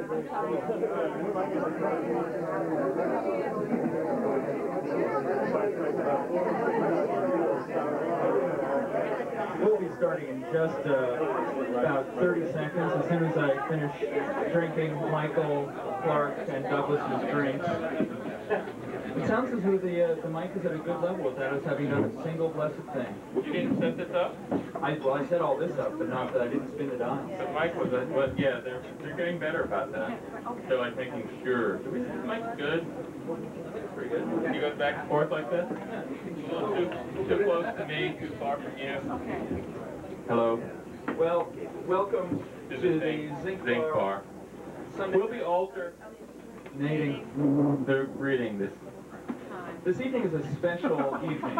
We'll be starting in just about 30 seconds, as soon as I finish drinking Michael, Clark, and Douglas's drinks. It sounds as though the mic is at a good level without us having done a single blessed thing. You didn't set this up? Well, I set all this up, but not that I didn't spin the dial. The mic was, but yeah, they're getting better about that. They're like making sure. Do we think the mic's good? Pretty good. Can you go back and forth like this? A little too close to me, too far from you. Hello. Well, welcome to the Zinc Bar. We'll be alternating the reading this. This evening is a special evening.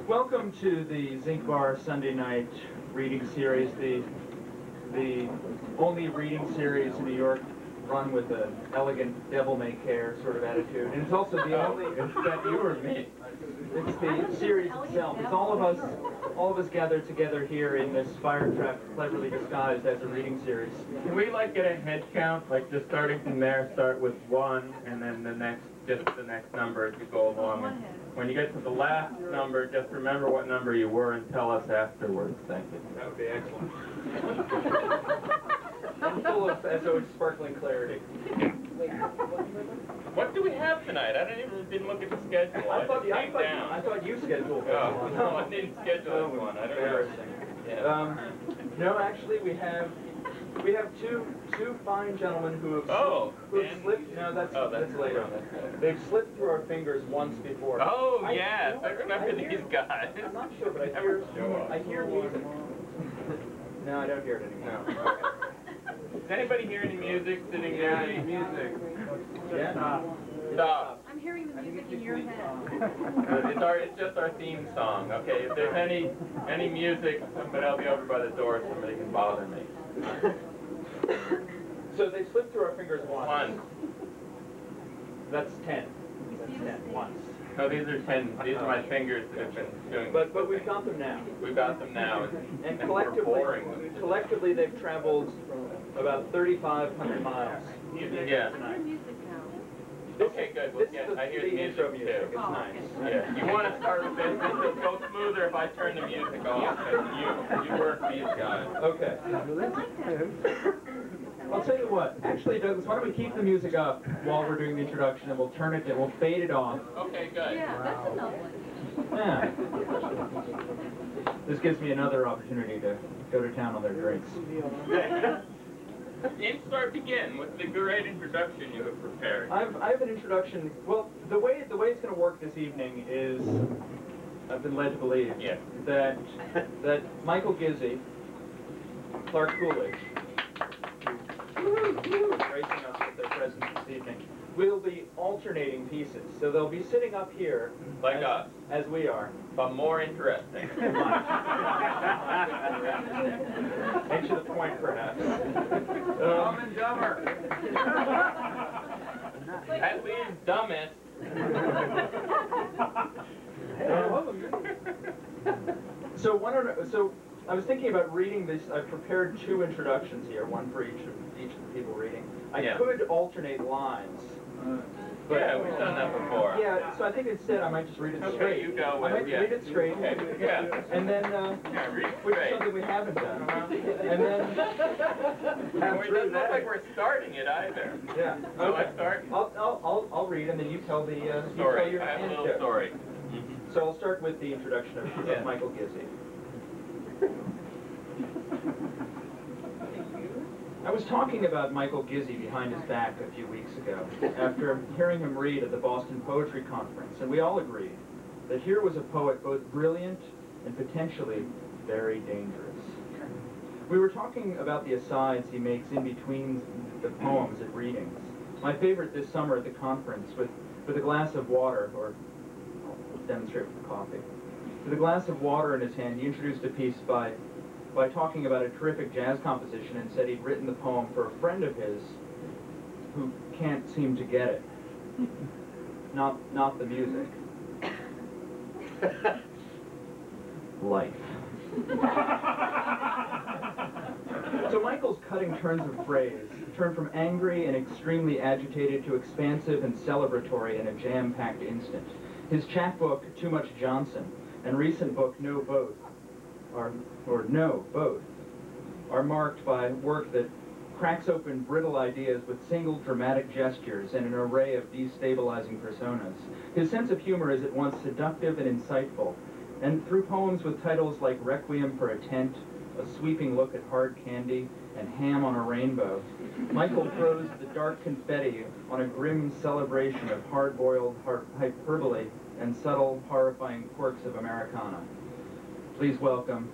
Welcome to the Zinc Bar Sunday night reading series, the only reading series in New York run with an elegant devil-may-care sort of attitude. And it's also the only... Is that you or me? It's the series itself. It's all of us gathered together here in this fire trap, cleverly disguised as a reading series. Can we like get a head count, like just starting from there, start with 1, and then the next number as you go along. And when you get to the last number, just remember what number you were and tell us afterwards. Thank you. That would be excellent. I'm full of, as always, sparkling clarity. What do we have tonight? I didn't look at the schedule. I thought you scheduled this one. No, I didn't schedule this one. I don't know. Yeah. No, actually, we have two fine gentlemen who have slipped. No, that's later. They've slipped through our fingers once before. Oh yes, I remember these guys. I'm not sure, but I hear music. No, I don't hear it anymore. No. Does anybody hear any music sitting there? Any music? Yeah. Stop. I'm hearing the music in your head. It's just our theme song. Okay. If there's any music, but I'll be over by the door. Somebody can bother me. So they slipped through our fingers once. One. That's 10. That's 10. Once. No, these are 10. These are my fingers that have been doing. But we've got them now. We've got them now, And collectively they've traveled about 3,500 miles. Yeah. Okay, good. Well, I hear the music too. It's nice. Yeah. You want to start with this? It'll go smoother if I turn the music off. And you work these guys. Okay. I'll tell you what. Actually, Douglas, why don't we keep the music up while we're doing the introduction, and we'll turn it, and we'll fade it off. Okay, good. Yeah, that's enough one. Yeah. This gives me another opportunity to go to town on their drinks. Begin with the great introduction you have prepared. I have an introduction. Well, the way it's going to work this evening is, I've been led to believe that Michael Gizzi, Clark Coolidge, gracing us with their presence this evening, will be alternating pieces. So they'll be sitting up here like us, as we are, but more interesting. Get to the point, perhaps. Dumb and dumber. At least dumbest. So I was thinking about reading this. I've prepared 2 introductions here, one for each of the people reading. I could alternate lines. But yeah, we've done that before. Yeah, so I think instead I might just read it straight. Okay, you go with I might read it straight. Okay, yeah. And then, read it which is straight. something we haven't done. And then... It doesn't look like we're starting it either. Yeah. So I start? I'll read, and then you tell the... story. I have a little story. So I'll start with the introduction of Michael Gizzi. I was talking about Michael Gizzi behind his back a few weeks ago, after hearing him read at the Boston Poetry Conference, and we all agreed that here was a poet both brilliant and potentially very dangerous. We were talking about the asides he makes in between the poems at readings. My favorite this summer at the conference, with a glass of water, or let's demonstrate with coffee. With a glass of water in his hand, he introduced a piece by talking about a terrific jazz composition and said he'd written the poem for a friend of his who can't seem to get it. Not the music. Life. So Michael's cutting turns of phrase, turned from angry and extremely agitated to expansive and celebratory in a jam-packed instant. His chapbook, Too Much Johnson, and recent book, No Both, are marked by work that cracks open brittle ideas with single dramatic gestures and an array of destabilizing personas. His sense of humor is at once seductive and insightful, and through poems with titles like Requiem for a Tent, A Sweeping Look at Hard Candy, and Ham on a Rainbow, Michael throws the dark confetti on a grim celebration of hard-boiled hyperbole and subtle, horrifying quirks of Americana. Please welcome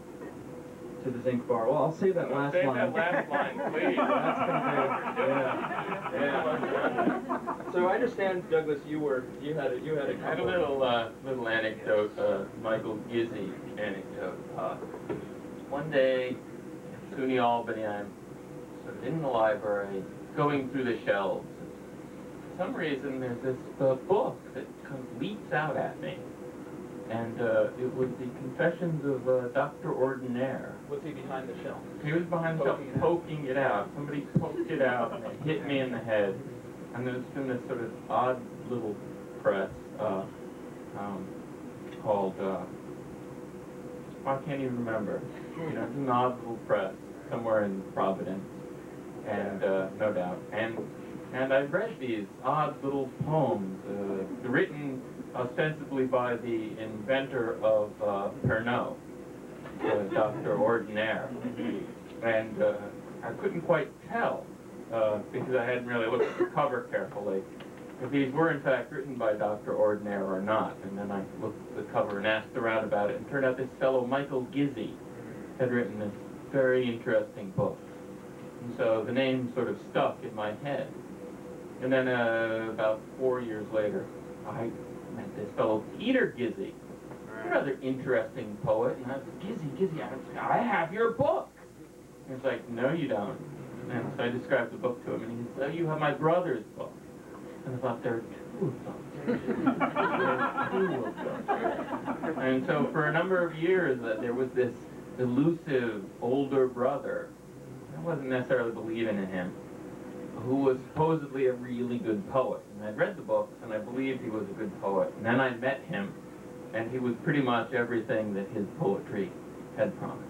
to the Zinc Bar. Well, I'll save that last Save line. that last line, please. That's gonna be, yeah. So I understand, Douglas, you had a I had a little anecdote, Michael Gizzi anecdote. One day, in SUNY Albany, I'm sort of in the library, going through the shelves. For some reason, there's this book that kind of leaps out at me. And it was the Confessions of Dr. Ordinaire. Was he behind the shelf? He was behind the shelf poking it out. Somebody poked it out and it hit me in the head. And there's been this sort of odd little press called, I can't even remember. You know, it's an odd little press somewhere in Providence, and no doubt. And I read these odd little poems written ostensibly by the inventor of Pernod, Dr. Ordinaire. And I couldn't quite tell, because I hadn't really looked at the cover carefully, if these were in fact written by Dr. Ordinaire or not. And then I looked at the cover and asked around about it, and it turned out this fellow, Michael Gizzi, had written this very interesting book. And so the name sort of stuck in my head. And then about 4 years later, I met this fellow, Peter Gizzi, a rather interesting poet, and I was like, Gizzi, I have your book. And he's like, no, you don't. And so I described the book to him, and he said, oh, you have my brother's book. And I thought, there are two of them. There are two of them. And so for a number of years, there was this elusive older brother, I wasn't necessarily believing in him, who was supposedly a really good poet. And I'd read the books, and I believed he was a good poet. And then I met him, and he was pretty much everything that his poetry had promised.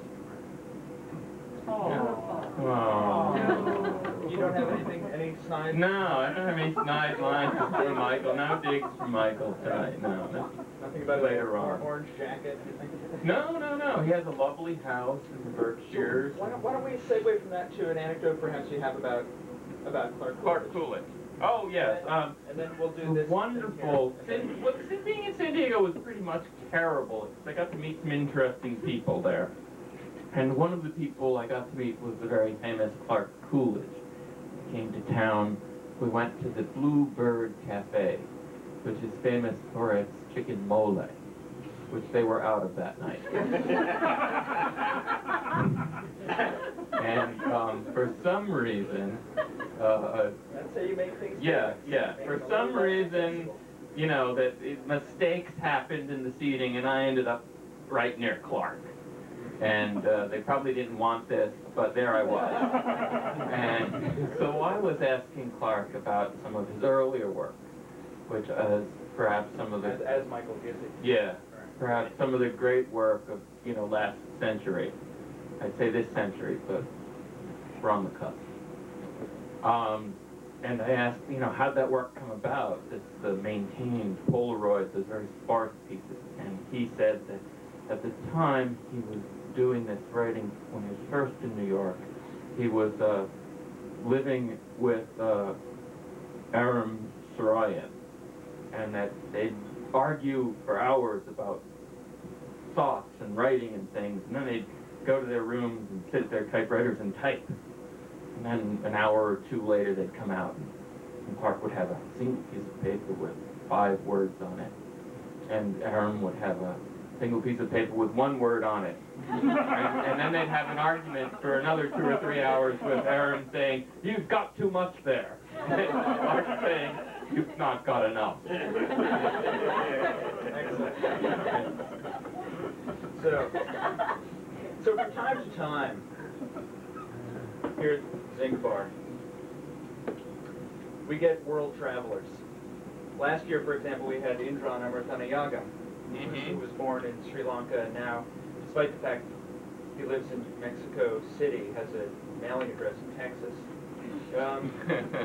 Oh. You don't have any snide? No, I don't have any snide lines for Michael. No digs for Michael tonight. No, nothing about later an on. Orange jacket? No. He has a lovely house in the Berkshires. Why don't we segue from that to an anecdote perhaps you have about Clark Coolidge. Oh, yes. And then we'll do this. Wonderful. Being in San Diego was pretty much terrible. I got to meet some interesting people there. And one of the people I got to meet was the very famous Clark Coolidge. He came to town. We went to the Blue Bird Cafe, which is famous for its chicken mole, which they were out of that night. And for some reason, that's how you make things. Yeah. For some reason, you know, mistakes happened in the seating, and I ended up right near Clark. And they probably didn't want this, but there I was. And so I was asking Clark about some of his earlier work, which is perhaps some of the... As Michael Gizzi. Yeah, perhaps some of the great work of, last century. I'd say this century, but we're on the cusp. And I asked, how'd that work come about? The maintained Polaroids, those very sparse pieces. And he said that at the time he was doing this writing, when he was first in New York, he was living with Aram Sarayan, and that they'd argue for hours about thoughts and writing and things, and then they'd go to their rooms and sit at their typewriters and type. And then an hour or two later they'd come out, and Clark would have a single piece of paper with 5 words on it, and Aram would have a single piece of paper with 1 word on it. And then they'd have an argument for another 2 or 3 hours with Aram saying, you've got too much there. And Clark saying, you've not got enough. Excellent. So from time to time, here at Zinc Bar. We get world travelers. Last year, for example, we had Indran Amarthanayagam, who was born in Sri Lanka and now, despite the fact he lives in Mexico City, has a mailing address in Texas.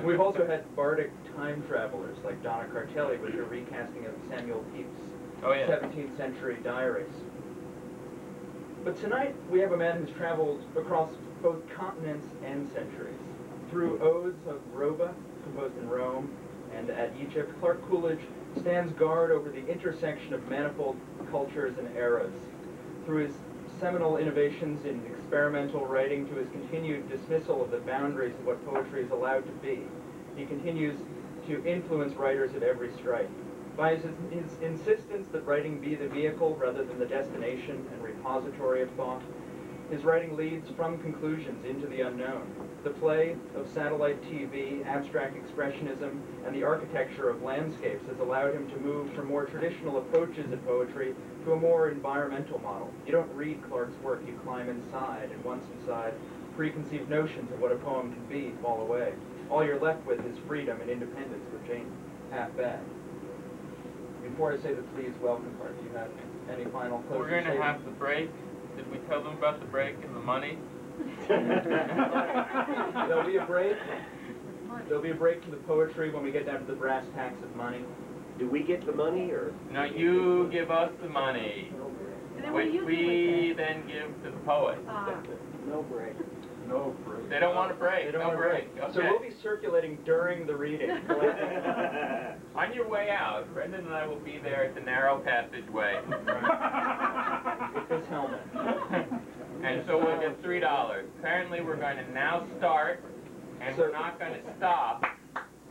We've also had bardic time travelers like Donna Cartelli with her recasting of Samuel Pepys' 17th century diaries. But tonight we have a man who's traveled across both continents and centuries. Through odes of Roba, composed in Rome and at Egypt, Clark Coolidge stands guard over the intersection of manifold cultures and eras. Through his seminal innovations in experimental writing to his continued dismissal of the boundaries of what poetry is allowed to be, he continues to influence writers of every stripe. By his insistence that writing be the vehicle rather than the destination and repository of thought, his writing leads from conclusions into the unknown. The play of satellite TV, abstract expressionism, and the architecture of landscapes has allowed him to move from more traditional approaches at poetry to a more environmental model. You don't read Clark's work, you climb inside, and once inside, preconceived notions of what a poem can be fall away. All you're left with is freedom and independence, which ain't half bad. Before I say the please welcome part, do you have any final closing We're going to statement? have the break. Did we tell them about the break and the money? There'll be a break. There'll be a break from the poetry when we get down to the brass tacks of money. Do we get the money, or? No, you give us the money, And then what do which you do we with then give to the poet. it? No break. No break. They don't want a break. They don't No want a break. break. So Okay. we'll be circulating during the reading. On your way out, Brendan and I will be there at the narrow passageway. With this helmet. And so we'll get $3. Apparently we're going to now start, and we're not going to stop.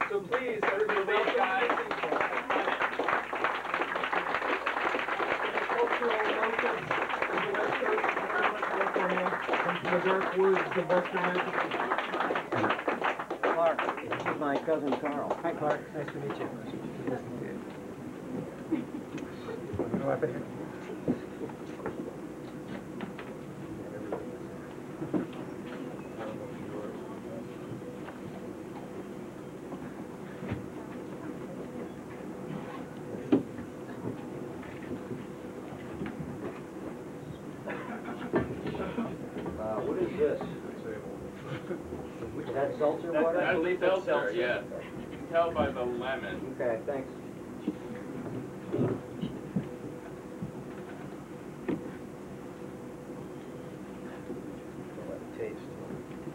So please, everybody, Please, guys. Cultural emotions from the West Coast of California and from the dark woods of Western Massachusetts. Clark, this is my cousin Carl. Hi, Clark. Nice to meet you. Listen to you. Go up in here. What is this? Is that seltzer water? That's believe that's seltzer, seltzer. yes. You can tell by the lemon. Okay, thanks. Taste.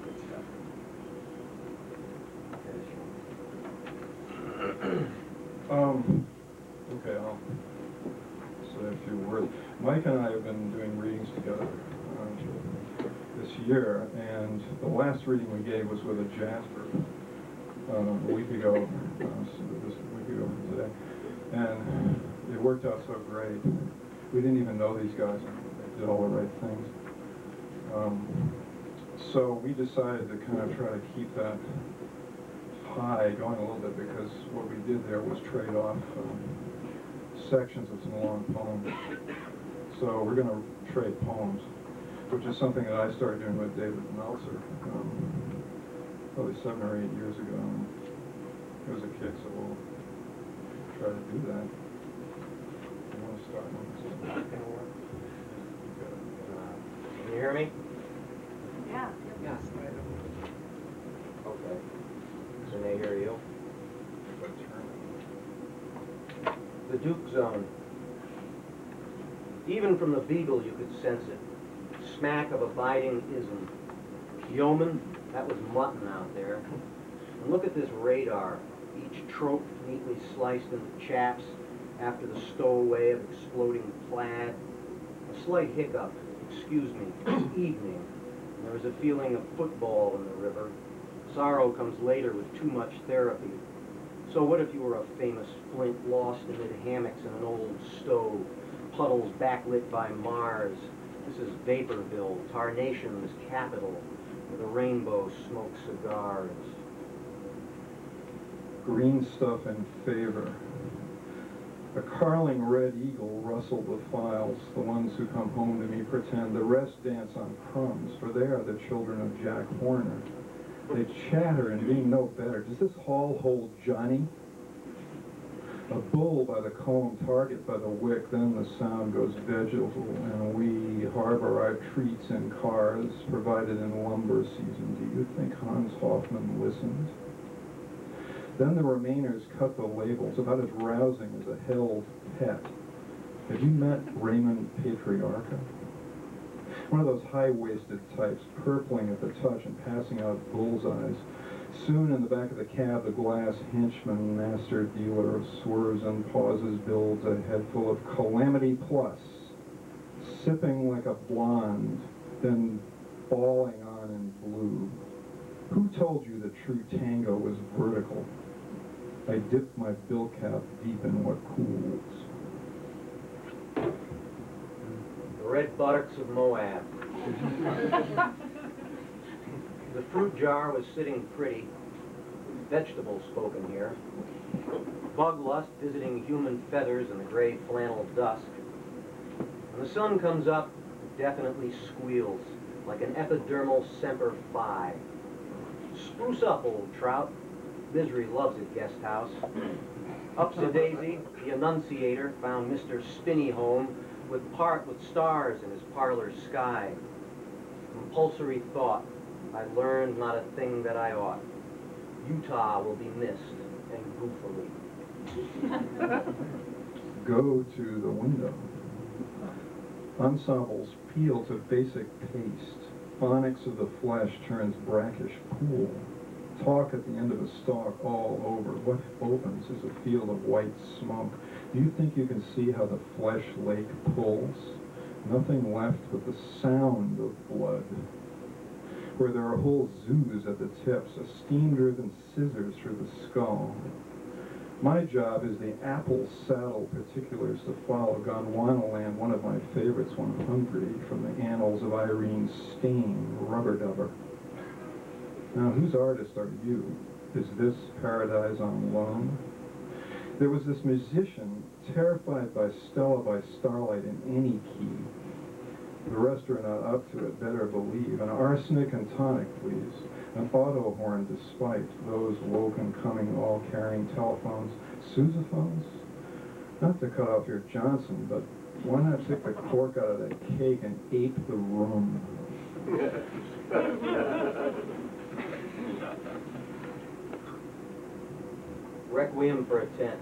Good stuff. Okay, I'll say a few words. Mike and I have been doing readings together this year, and the last reading we gave was with a jazz group a week ago, this week ago from today, and it worked out so great. We didn't even know these guys, and they did all the right things. So we decided to kind of try to keep that pie going a little bit, because what we did there was trade off sections of some long poems. So we're going to trade poems, which is something that I started doing with David Meltzer probably 7 or 8 years ago. And it was a kick, so we'll try to do that. You want to start on this? Can you hear me? Yeah. Yes. Okay. Can they hear you? The Duke Zone. Even from the Beagle you could sense it. Smack of abiding ism. Yeoman, that was mutton out there. And look at this radar. Each trope neatly sliced into chaps after the stowaway of exploding plaid. A slight hiccup. Excuse me. It's evening. And there is a feeling of football in the river. Sorrow comes later with too much therapy. So what if you were a famous flint lost amid hammocks in an old stove, puddles backlit by Mars? This is Vaporville, Tarnation's capital, where the rainbow smokes cigars. Green stuff in favor. A carling red eagle rustled the files. The ones who come home to me pretend. The rest dance on crumbs, for they are the children of Jack Horner. They chatter and being no better. Does this hall hold Johnny? A bull by the comb, target by the wick, then the sound goes vegetal, and we harbor our treats in cars, provided in lumber season. Do you think Hans Hoffman listened? Then the remainers cut the labels, about as rousing as a held pet. Have you met Raymond Patriarca? One of those high-waisted types, purpling at the touch and passing out bullseyes. Soon in the back of the cab, the glass henchman, master dealer of swerves and pauses, builds a head full of Calamity Plus, sipping like a blonde, then bawling on in blue. Who told you the true tango was vertical? I dipped my bill cap deep in what cools. The red buttocks of Moab. The fruit jar was sitting pretty. Vegetables spoken here. Bug lust visiting human feathers in the gray flannel dusk. When the sun comes up, it definitely squeals, like an epidermal semper fi. Spruce up, old trout. Misery loves it, guest house. Upsy-daisy, the Annunciator, found Mr. Spinney home with stars in his parlor sky. Compulsory thought, I learned not a thing that I ought. Utah will be missed, and goofily. Go to the window. Ensembles peel to basic paste. Phonics of the flesh turns brackish pool. Talk at the end of a stalk all over. What opens is a field of white smoke. Do you think you can see how the flesh lake pulls? Nothing left but the sound of blood. Where there are whole zoos at the tips, a steam-driven scissors through the skull. My job is the apple saddle particulars to follow. Gondwanaland, one of my favorites when hungry, from the annals of Irene Steen, Rubber Dubber. Now, whose artist are you? Is this Paradise on Loan? There was this musician, terrified by Stella by Starlight in any key. The rest are not up to it, better believe. An arsenic and tonic, please. An auto horn despite those woke and coming, all carrying telephones. Sousaphones? Not to cut off your Johnson, but why not take the cork out of that cake and ape the room? Requiem for a tent.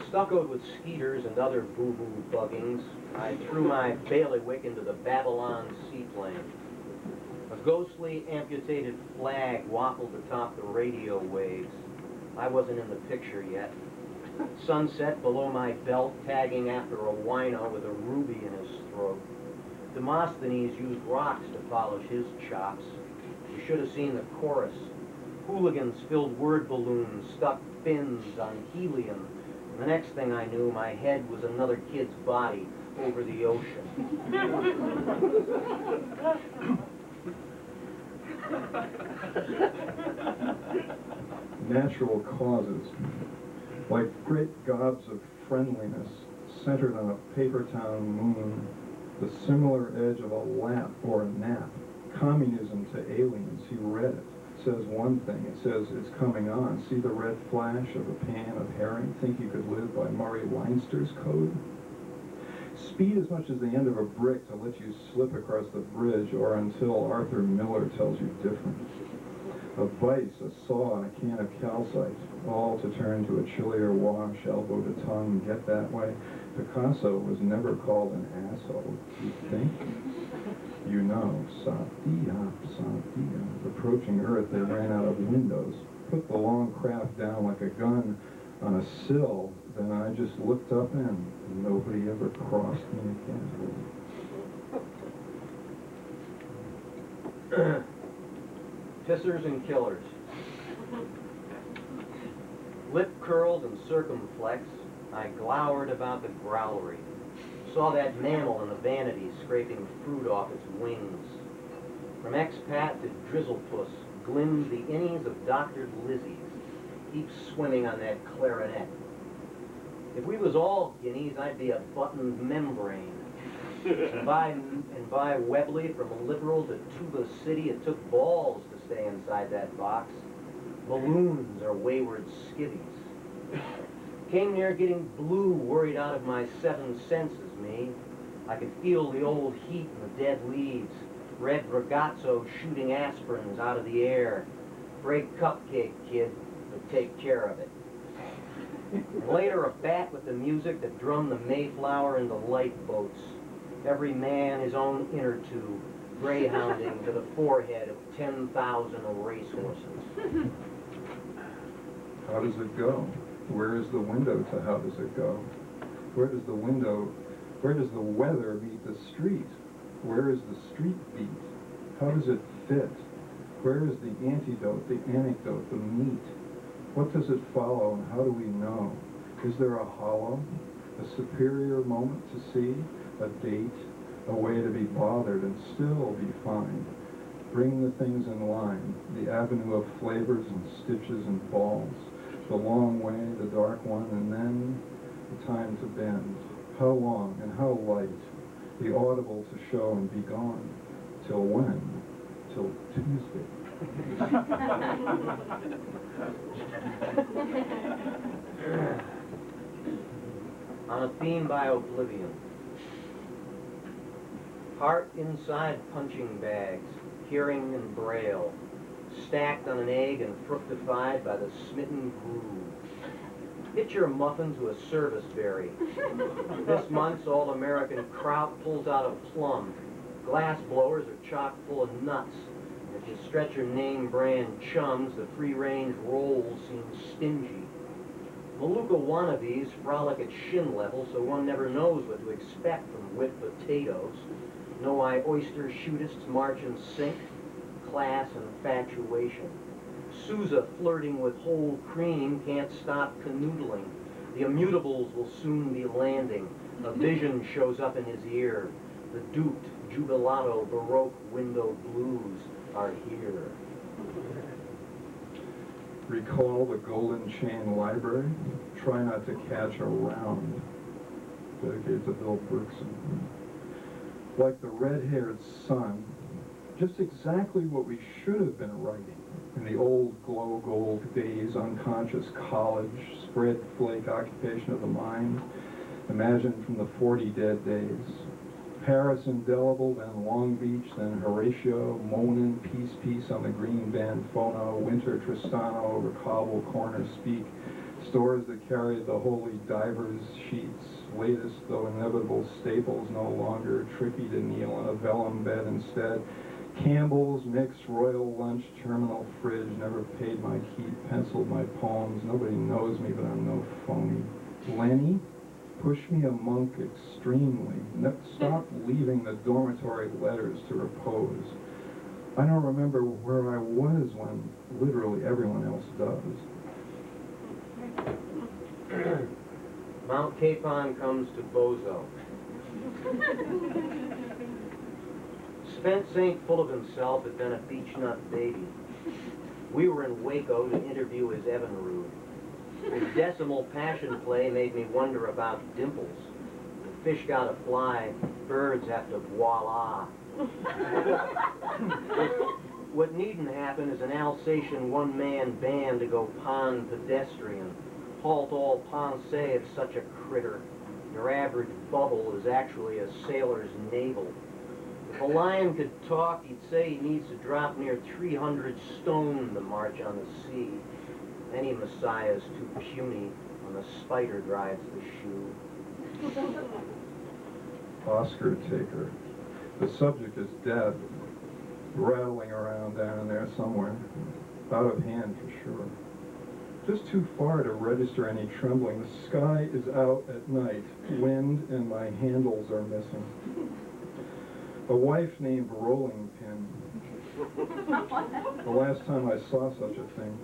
Stuccoed with skeeters and other boo-boo buggings, I threw my bailiwick into the Babylon seaplane. A ghostly amputated flag waffled atop the radio waves. I wasn't in the picture yet. Sunset below my belt, tagging after a wino with a ruby in his throat. Demosthenes used rocks to polish his chops. You should have seen the chorus. Hooligans filled word balloons, stuck fins on helium. And the next thing I knew, my head was another kid's body over the ocean. Natural causes, like great gobs of friendliness, centered on a paper town moon, the similar edge of a lap or a nap. Communism to aliens, he read it. Says one thing, it says it's coming on. See the red flash of a pan of herring? Think you could live by Murray Leinster's code? Speed as much as the end of a brick to let you slip across the bridge, or until Arthur Miller tells you different. A vice, a saw, and a can of calcite, all to turn to a chillier wash, elbow to tongue, get that way. Picasso was never called an asshole, you think? You know, Satia. Approaching Earth, they ran out of windows. Put the long craft down like a gun on a sill, then I just looked up and nobody ever crossed me again. Pissers and killers. Lip curled and circumflex, I glowered about the growlery. Saw that mammal in the vanity scraping fruit off its wings. From expat to drizzlepuss glimmed the innies of doctored Lizzie's, keep swimming on that clarinet. If we was all guineas, I'd be a buttoned membrane. And by Webley, from Liberal to Tuba City, it took balls to stay inside that box. Balloons are wayward skivvies. Came near getting blue, worried out of my seven senses, me. I could feel the old heat in the dead leaves. Red ragazzo shooting aspirins out of the air. Break cupcake, kid, but take care of it. And later, a bat with the music that drummed the Mayflower into lifeboats. Every man his own inner tube, greyhounding to the forehead of 10,000 racehorses. How does it go? Where is the window to how does it go? Where does the weather meet the street? Where is the street beat? How does it fit? Where is the antidote, the anecdote, the meat? What does it follow and how do we know? Is there a hollow, a superior moment to see, a date, a way to be bothered and still be fine? Bring the things in line, the avenue of flavors and stitches and balls, the long way, the dark one, and then the time to bend. How long and how light, the audible to show and be gone. Till when? Till Tuesday. On a theme by Oblivion. Heart inside punching bags, hearing and braille, stacked on an egg and fructified by the smitten groove. Hit your muffin to a service berry. This month's All-American kraut pulls out a plum. Glass blowers are chock full of nuts. If you stretch your name brand chums, the free-range rolls seem stingy. Maluka wannabes frolic at shin level, so one never knows what to expect from whipped potatoes. No-eye oyster shootists march in sync, class and infatuation. Sousa flirting with whole cream can't stop canoodling. The immutables will soon be landing. A vision shows up in his ear. The duped, jubilato, baroque window blues are here. Recall the Golden Chain Library. Try not to catch a round. Dedicated to Bill Berkson. Like the red-haired son, just exactly what we should have been writing in the old glow gold days, unconscious college, spread flake occupation of the mind, imagined from the 40 dead days. Paris indelible, then Long Beach, then Horatio, Monin, Peace on the green band phono, Winter Tristano over cobble corner speak, stores that carried the holy divers sheets, latest though inevitable staples no longer, tricky to kneel on a vellum bed instead, Campbell's mixed royal lunch terminal fridge, never paid my keep, penciled my poems, nobody knows me but I'm no phony. Lenny, push me a monk extremely, stop leaving the dormitory letters to repose. I don't remember where I was when literally everyone else does. Mount Capon comes to Bozo. Spence ain't full of himself had been a beechnut baby. We were in Waco to interview his Evinrude. His decimal passion play made me wonder about dimples. The fish gotta fly, birds have to voila. What needn't happen is an Alsatian one-man band to go pond pedestrian. Halt all pensée of such a critter. Your average bubble is actually a sailor's navel. If a lion could talk, he'd say he needs to drop near 300 stone to march on the sea. Any messiah's too puny when the spider drives the shoe. Oscar taker. The subject is dead, rattling around down there somewhere. Out of hand for sure. Just too far to register any trembling. The sky is out at night. Wind and my handles are missing. A wife named Rolling Pin. The last time I saw such a thing.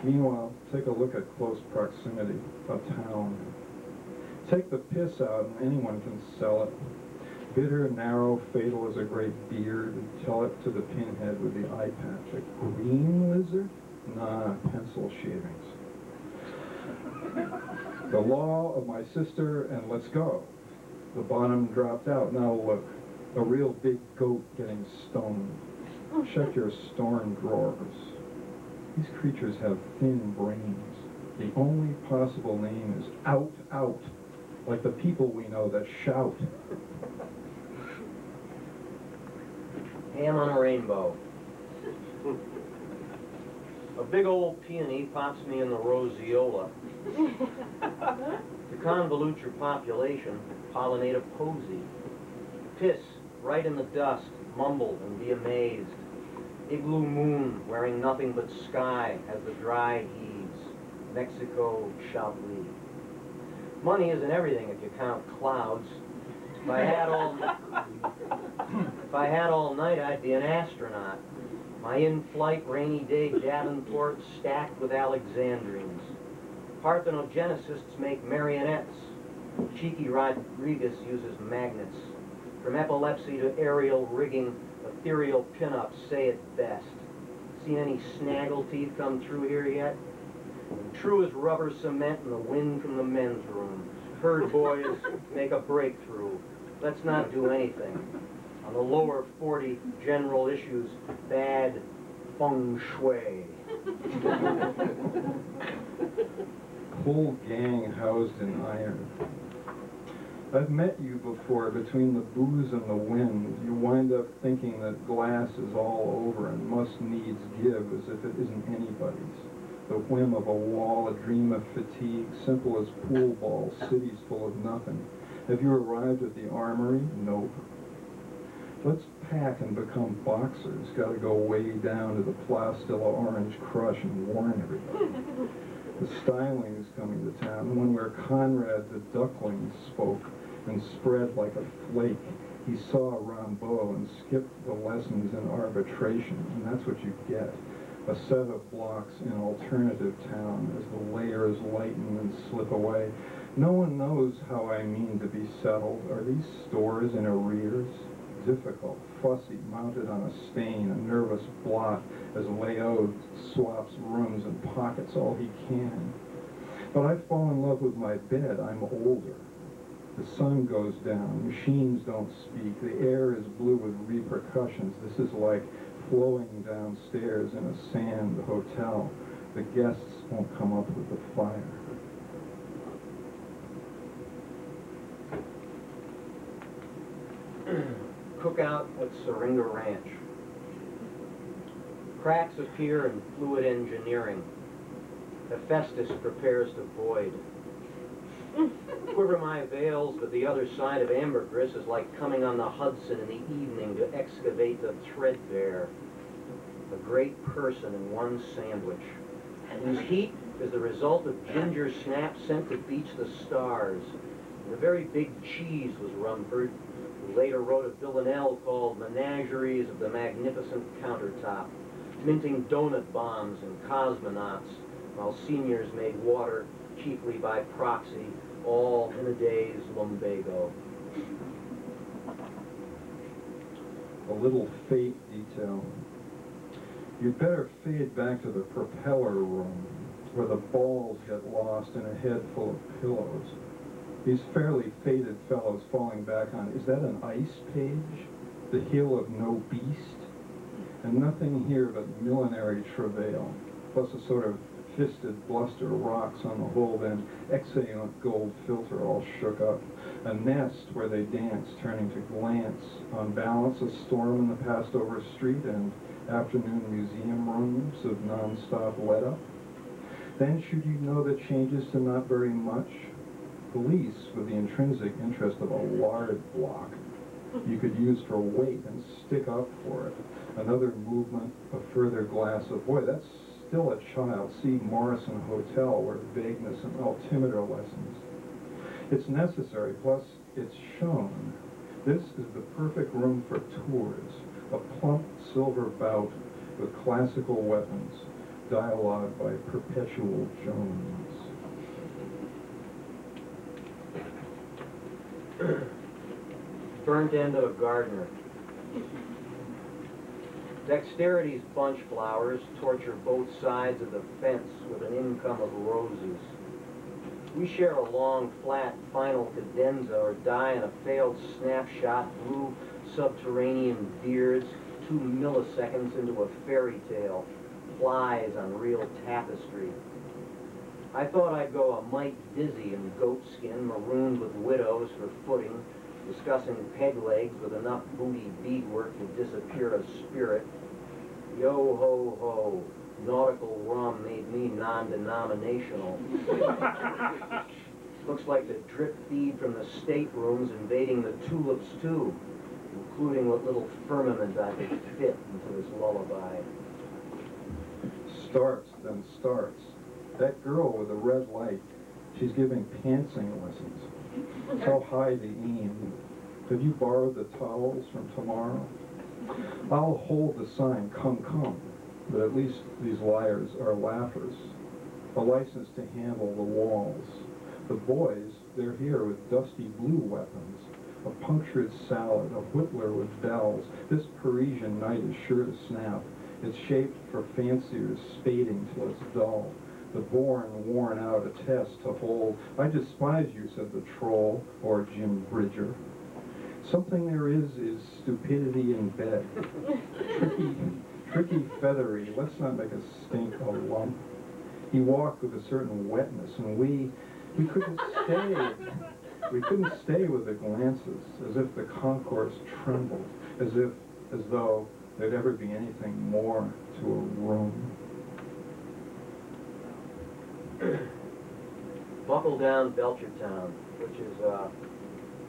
Meanwhile, take a look at close proximity. A town. Take the piss out and anyone can sell it. Bitter, narrow, fatal as a great beard. Tell it to the pinhead with the eye patch. A green lizard? Nah, pencil shavings. The law of my sister, and let's go. The bottom dropped out. Now look, a real big goat getting stoned. Shut your storm drawers. These creatures have thin brains. The only possible name is out, out, like the people we know that shout. Ham on a rainbow. A big old peony pops me in the roseola. To convolute your population, pollinate a posy. Piss right in the dust, mumble and be amazed. Igloo moon wearing nothing but sky as the dry heaves. Mexico, Chablis. Money isn't everything if you count clouds. If I had all night, I'd be an astronaut. My in-flight rainy day Davenport stacked with Alexandrines. Parthenogenicists make marionettes. Cheeky Rodriguez uses magnets. From epilepsy to aerial rigging, ethereal pinups say it best. Seen any snaggle teeth come through here yet? And true as rubber cement in the wind from the men's room. Herd boys make a breakthrough. Let's not do anything. On the lower 40 general issues, bad feng shui. Whole gang housed in iron. I've met you before. Between the booze and the wind, you wind up thinking that glass is all over and must needs give as if it isn't anybody's. The whim of a wall, a dream of fatigue, simple as pool balls, cities full of nothing. Have you arrived at the armory? Nope. Let's pack and become boxers. Got to go way down to the Plastilla Orange Crush and warn everybody. The styling's coming to town. When where Conrad the duckling spoke and spread like a flake, he saw Rimbaud and skipped the lessons in arbitration, and that's what you get. A set of blocks in alternative town as the layers lighten and slip away. No one knows how I mean to be settled. Are these stores in arrears? Difficult, fussy, mounted on a stain, a nervous blot as Leo swaps rooms and pockets all he can. But I fall in love with my bed. I'm older. The sun goes down. Machines don't speak. The air is blue with repercussions. This is like flowing downstairs in a sand hotel. The guests won't come up with the fire. Cookout at Syringa Ranch. Cracks appear in fluid engineering. Hephaestus prepares to void. Quiver my veils, but the other side of ambergris is like coming on the Hudson in the evening to excavate the threadbare. A great person in one sandwich, whose heat is the result of ginger snaps sent to beach the stars. And a very big cheese was Rumford, who later wrote a villanelle called Menageries of the Magnificent Countertop, minting donut bombs and cosmonauts, while seniors made water chiefly by proxy, all in a day's lumbago. A little fate detail. You'd better fade back to the propeller room, where the balls get lost in a head full of pillows. These fairly faded fellows falling back on, is that an ice page? The hill of no beast? And nothing here but millinery travail, plus a sort of fisted bluster, rocks on the whole, then exeunt gold filter all shook up. A nest where they dance, turning to glance. On balance, a storm in the passed-over street and afternoon museum rooms of non-stop let-up. Then should you know that changes to not very much? Police with the intrinsic interest of a lard block you could use for weight and stick up for it. Another movement, a further glass of, boy, that's still a child. See Morrison Hotel, where vagueness and altimeter lessons. It's necessary, plus it's shown. This is the perfect room for tours. A plump silver bout with classical weapons. Dialogue by Perpetual Jones. Burnt end of a gardener. Dexterity's bunch flowers torture both sides of the fence with an income of roses. We share a long, flat, final cadenza or die in a failed snapshot, blue subterranean beards, 2 milliseconds into a fairy tale, flies on real tapestry. I thought I'd go a mite dizzy in goatskin, marooned with widows for footing, discussing peg legs with enough booty beadwork to disappear a spirit. Yo-ho-ho, nautical rum made me non-denominational. Looks like the drip feed from the staterooms invading the tulips too, including what little firmament I could fit into this lullaby. Starts, then starts. That girl with the red light, she's giving pantsing lessons. How high to aim? Have you borrowed the towels from tomorrow? I'll hold the sign, come, come, but at least these liars are laughers. A license to handle the walls. The boys, they're here with dusty blue weapons. A punctured salad, a whittler with bells. This Parisian night is sure to snap. It's shaped for fanciers, spading till it's dull. The born worn out a test to hold. I despise you, said the troll, or Jim Bridger. Something there is stupidity in bed. Tricky, feathery, let's not make a stink a lump. He walked with a certain wetness, and we couldn't stay. We couldn't stay with the glances, as if the concourse trembled, as though there'd ever be anything more to a room. Buckle Down Belchertown, which is,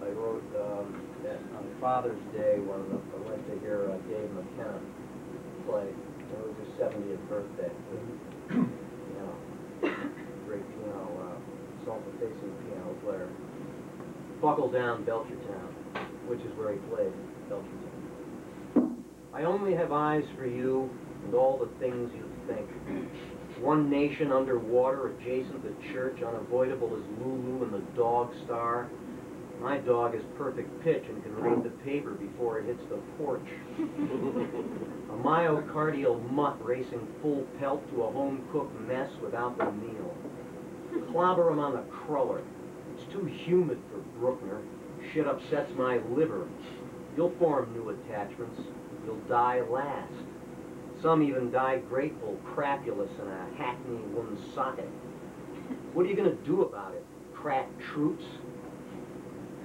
I wrote on Father's Day when I went to hear Dave McKenna play. It was his 70th birthday. Great piano, salsa-facing piano player. Buckle Down Belchertown, which is where he played, Belchertown. I only have eyes for you and all the things you think. One nation underwater, adjacent to church, unavoidable as Lulu and the dog star. My dog is perfect pitch and can read the paper before it hits the porch. A myocardial mutt racing full pelt to a home-cooked mess without the meal. Clobber him on the cruller. It's too humid for Bruckner. Shit upsets my liver. You'll form new attachments. You'll die last. Some even die grateful, crapulous in a Hackney woman's socket. What are you going to do about it? Crack troops?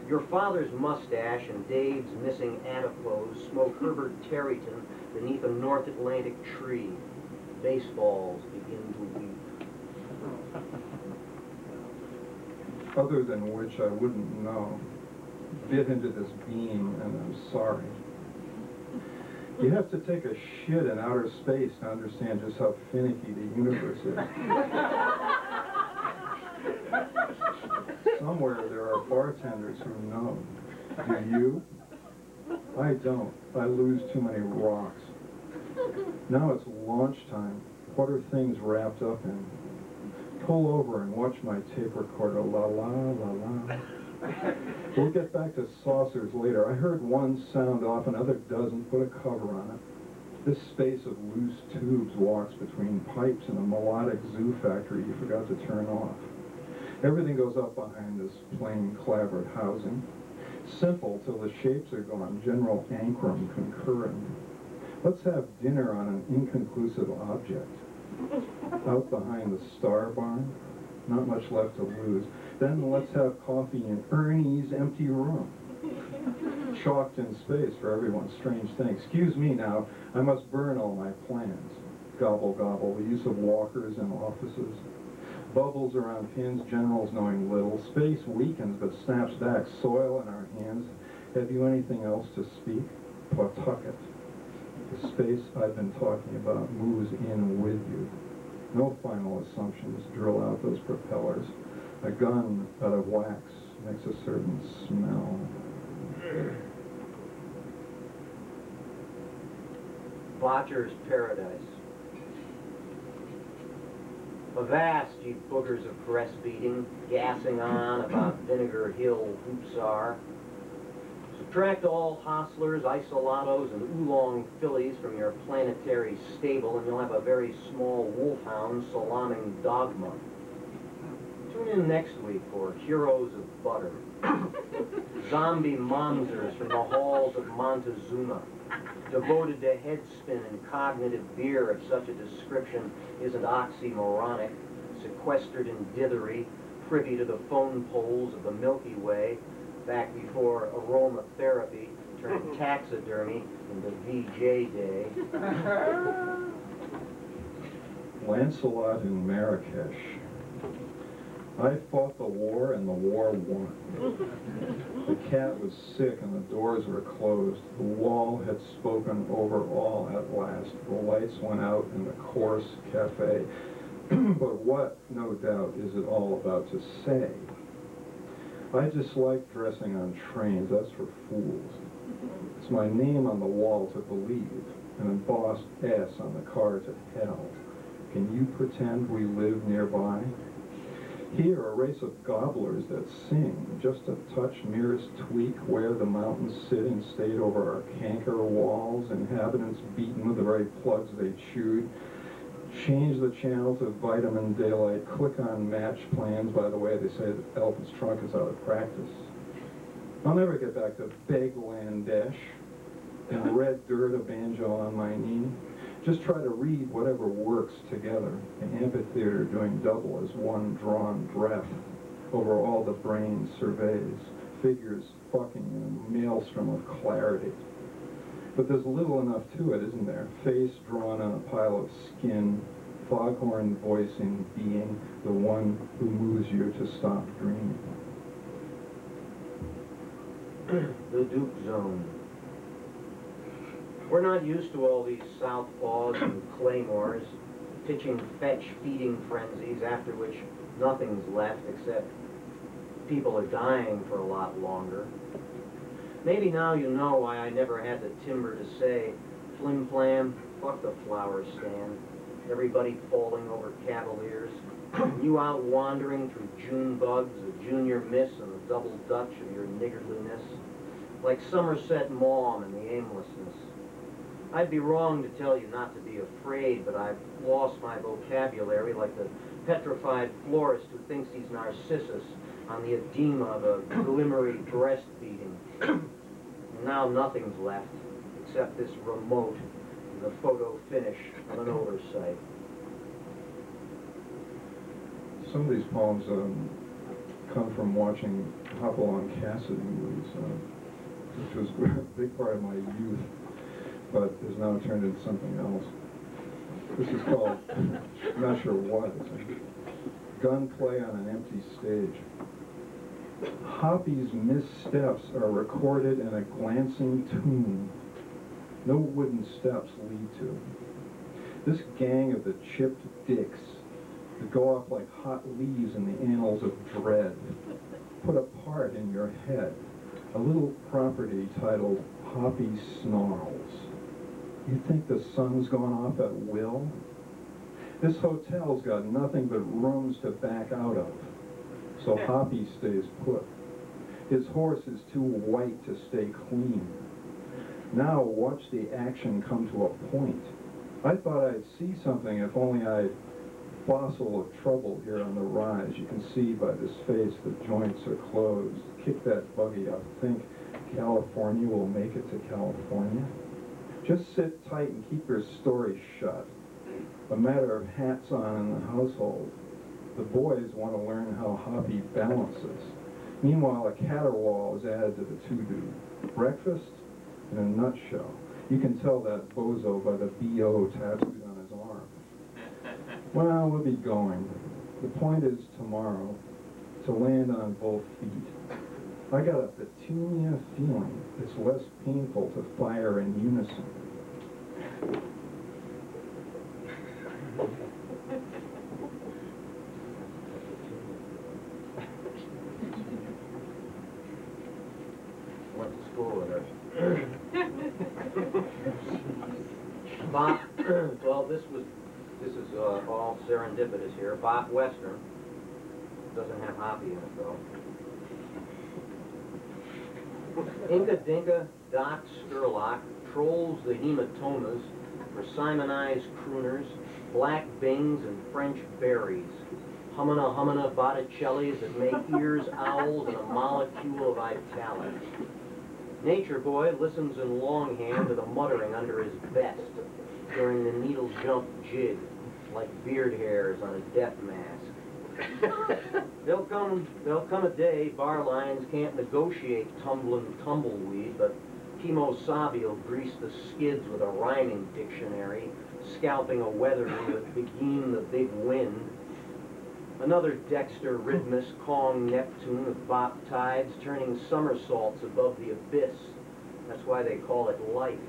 Your father's mustache and Dave's missing adipose smoke Herbert Terryton beneath a North Atlantic tree. Baseballs begin to weep. Other than which I wouldn't know. Bit into this beam, and I'm sorry. You have to take a shit in outer space to understand just how finicky the universe is. Somewhere there are bartenders who know. Do you? I don't. I lose too many rocks. Now it's launch time. What are things wrapped up in? Pull over and watch my tape recorder. La la la la. We'll get back to saucers later. I heard one sound off, another doesn't. Put a cover on it. This space of loose tubes walks between pipes in a melodic zoo factory you forgot to turn off. Everything goes up behind this plain clapboard housing. Simple till the shapes are gone. General Ankrum concurring. Let's have dinner on an inconclusive object. Out behind the Star Barn. Not much left to lose. Then let's have coffee in Ernie's empty room. Chalked in space for everyone's strange thing. Excuse me now, I must burn all my plans. Gobble gobble, the use of walkers in offices. Bubbles around pins, generals knowing little. Space weakens but snaps back. Soil in our hands. Have you anything else to speak? Pawtucket. The space I've been talking about moves in with you. No final assumptions. Drill out those propellers. A gun out of wax makes a certain smell. Botcher's Paradise. Avast, ye boogers of breastfeeding, gassing on about Vinegar Hill Hoopsar. Subtract all hostlers, isolados, and oolong fillies from your planetary stable, and you'll have a very small wolfhound salaming dogma. Too Tune in next week for Heroes of Butter. Zombie momsers from the halls of Montezuma, devoted to headspin and cognitive beer if such a description isn't oxymoronic, sequestered in dithery, privy to the phone poles of the Milky Way, back before aromatherapy turned taxidermy into VJ Day. Lancelot in Marrakesh. I fought the war and the war won. The cat was sick and the doors were closed. The wall had spoken over all at last. The lights went out in the coarse cafe. But what, no doubt, is it all about to say? I dislike dressing on trains. That's for fools. It's my name on the wall to believe, an embossed S on the car to hell. Can you pretend we live nearby? Here, a race of gobblers that sing, just a touch, merest tweak, where the mountains sit in state over our canker walls, inhabitants beaten with the very plugs they chewed. Change the channel to vitamin daylight, click on match plans. By the way, they say that Elton's trunk is out of practice. I'll never get back to Bangladesh and red dirt, a banjo on my knee. Just try to read whatever works together. An amphitheater doing double as one drawn breath over all the brain surveys, figures fucking in a maelstrom of clarity. But there's little enough to it, isn't there? Face drawn on a pile of skin, foghorn voicing being the one who moves you to stop dreaming. The Duke Zone. We're not used to all these southpaws and claymores, pitching fetch-feeding frenzies, after which nothing's left except people are dying for a lot longer. Maybe now you know why I never had the timber to say, flim-flam, fuck the flower stand, everybody falling over cavaliers, you out wandering through June bugs, a junior miss, and the double dutch of your niggardliness, like Somerset Maugham in the aimlessness. I'd be wrong to tell you not to be afraid, but I've lost my vocabulary like the petrified florist who thinks he's Narcissus on the edema of a glimmery breast beating. Now nothing's left, except this remote and the photo finish of an oversight. Some of these poems come from watching Hopalong Cassidy movies, which was a big part of my youth, but has now turned into something else. This is called, I'm not sure what, Gunplay on an Empty Stage. Hoppy's missteps are recorded in a glancing tomb. No wooden steps lead to. This gang of the chipped dicks that go off like hot leaves in the annals of dread. Put a part in your head, a little property titled Hoppy Snarls. You think the sun's gone off at will? This hotel's got nothing but rooms to back out of, so Hoppy stays put. His horse is too white to stay clean. Now watch the action come to a point. I thought I'd see something if only I'd fossil of trouble here on the rise. You can see by this face the joints are closed. Kick that buggy up. Think California will make it to California? Just sit tight and keep your story shut. A matter of hats on in the household. The boys want to learn how Hoppy balances. Meanwhile, a caterwaul is added to the to-do. Breakfast in a nutshell. You can tell that bozo by the B.O. tattooed on his arm. Well, we'll be going. The point is tomorrow to land on both feet. I got a petunia feeling it's less painful to fire in unison. Went to school with her. Bob, well, this is all serendipitous here. Bob Western doesn't have Hoppy in it though. Inca Dinka Doc Skurlock trolls the hematomas for Simonized crooners, black bings, and French berries. humana Botticellis that make ears owls and a molecule of italics. Nature boy listens in longhand to the muttering under his vest during the needle jump jig, like beard hairs on a death mask. There'll come a day bar lines can't negotiate tumbling tumbleweed, but Kimo Sabi will grease the skids with a rhyming dictionary, scalping a weatherman with Begin the Big Wind. Another Dexter Rhythmus Kong Neptune with bop tides turning somersaults above the abyss. That's why they call it life.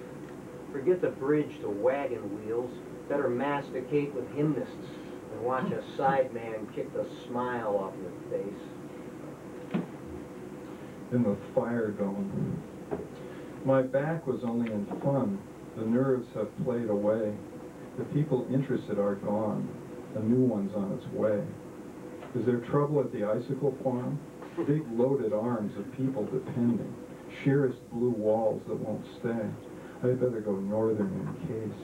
Forget the bridge to wagon wheels. Better masticate with hymnists and watch a sideman kick the smile off your face. In the fire going. My back was only in fun. The nerves have played away. The people interested are gone. A new one's on its way. Is there trouble at the icicle farm? Big loaded arms of people depending. Sheerest blue walls that won't stay. I'd better go northern in case.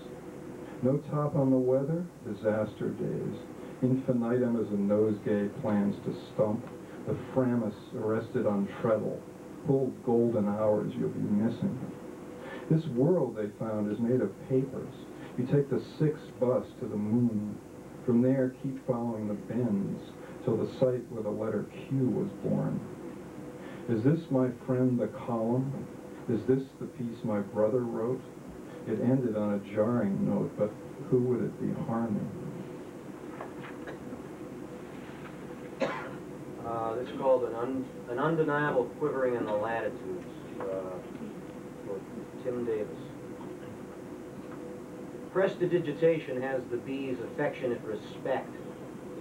No top on the weather? Disaster days. Infinitum as a nosegay plans to stump. The Framus arrested on treadle. Pulled golden hours you'll be missing. This world they found is made of papers. You take the 6 bus to the moon. From there keep following the bends till the site where the letter Q was born. Is this, my friend, the column? Is this the piece my brother wrote? It ended on a jarring note, but who would it be harming? This is called an undeniable quivering in the latitudes, for Tim Davis. Prestidigitation has the bee's affectionate respect.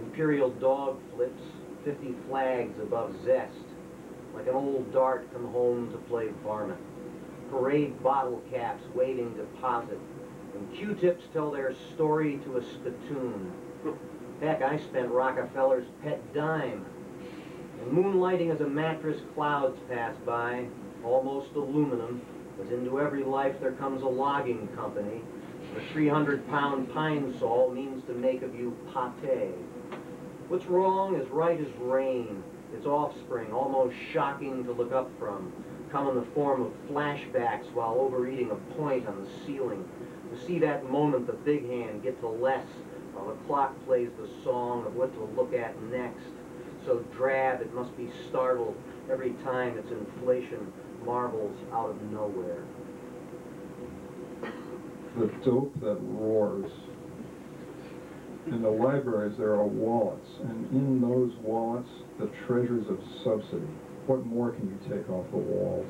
Imperial dog flips, 50 flags above zest, like an old dart come home to play varmint. Parade bottle caps waiting deposit, and Q-tips tell their story to a spittoon. Heck, I spent Rockefeller's pet dime. And moonlighting as a mattress clouds pass by, almost aluminum, as into every life there comes a logging company. The 300-pound pine saw means to make of you pate. What's wrong is right as rain. Its offspring, almost shocking to look up from, come in the form of flashbacks while overeating a point on the ceiling. To see that moment the big hand get to less while the clock plays the song of what to look at next. So drab it must be startled every time its inflation marvels out of nowhere. The dope that roars. In the libraries there are wallets, and in those wallets the treasures of subsidy. What more can you take off the walls?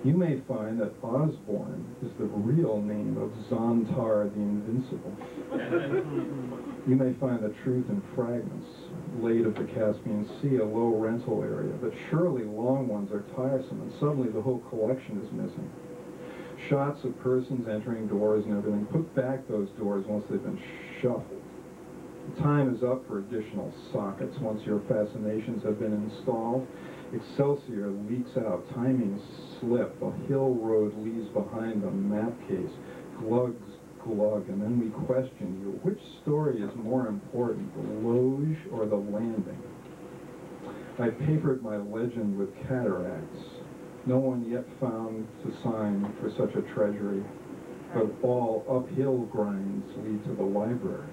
You may find that Osborne is the real name of Zontar the Invincible. You may find the truth in fragments, laid of the Caspian Sea, a low rental area, but surely long ones are tiresome, and suddenly the whole collection is missing. Shots of persons entering doors and everything. Put back those doors once they've been shuffled. The time is up for additional sockets once your fascinations have been installed. Excelsior leaks out, timings slip, a hill road leaves behind a map case, glugs glug, and then we question you. Which story is more important, the loge or the landing? I papered my legend with cataracts. No one yet found to sign for such a treasury, but all uphill grinds lead to the library.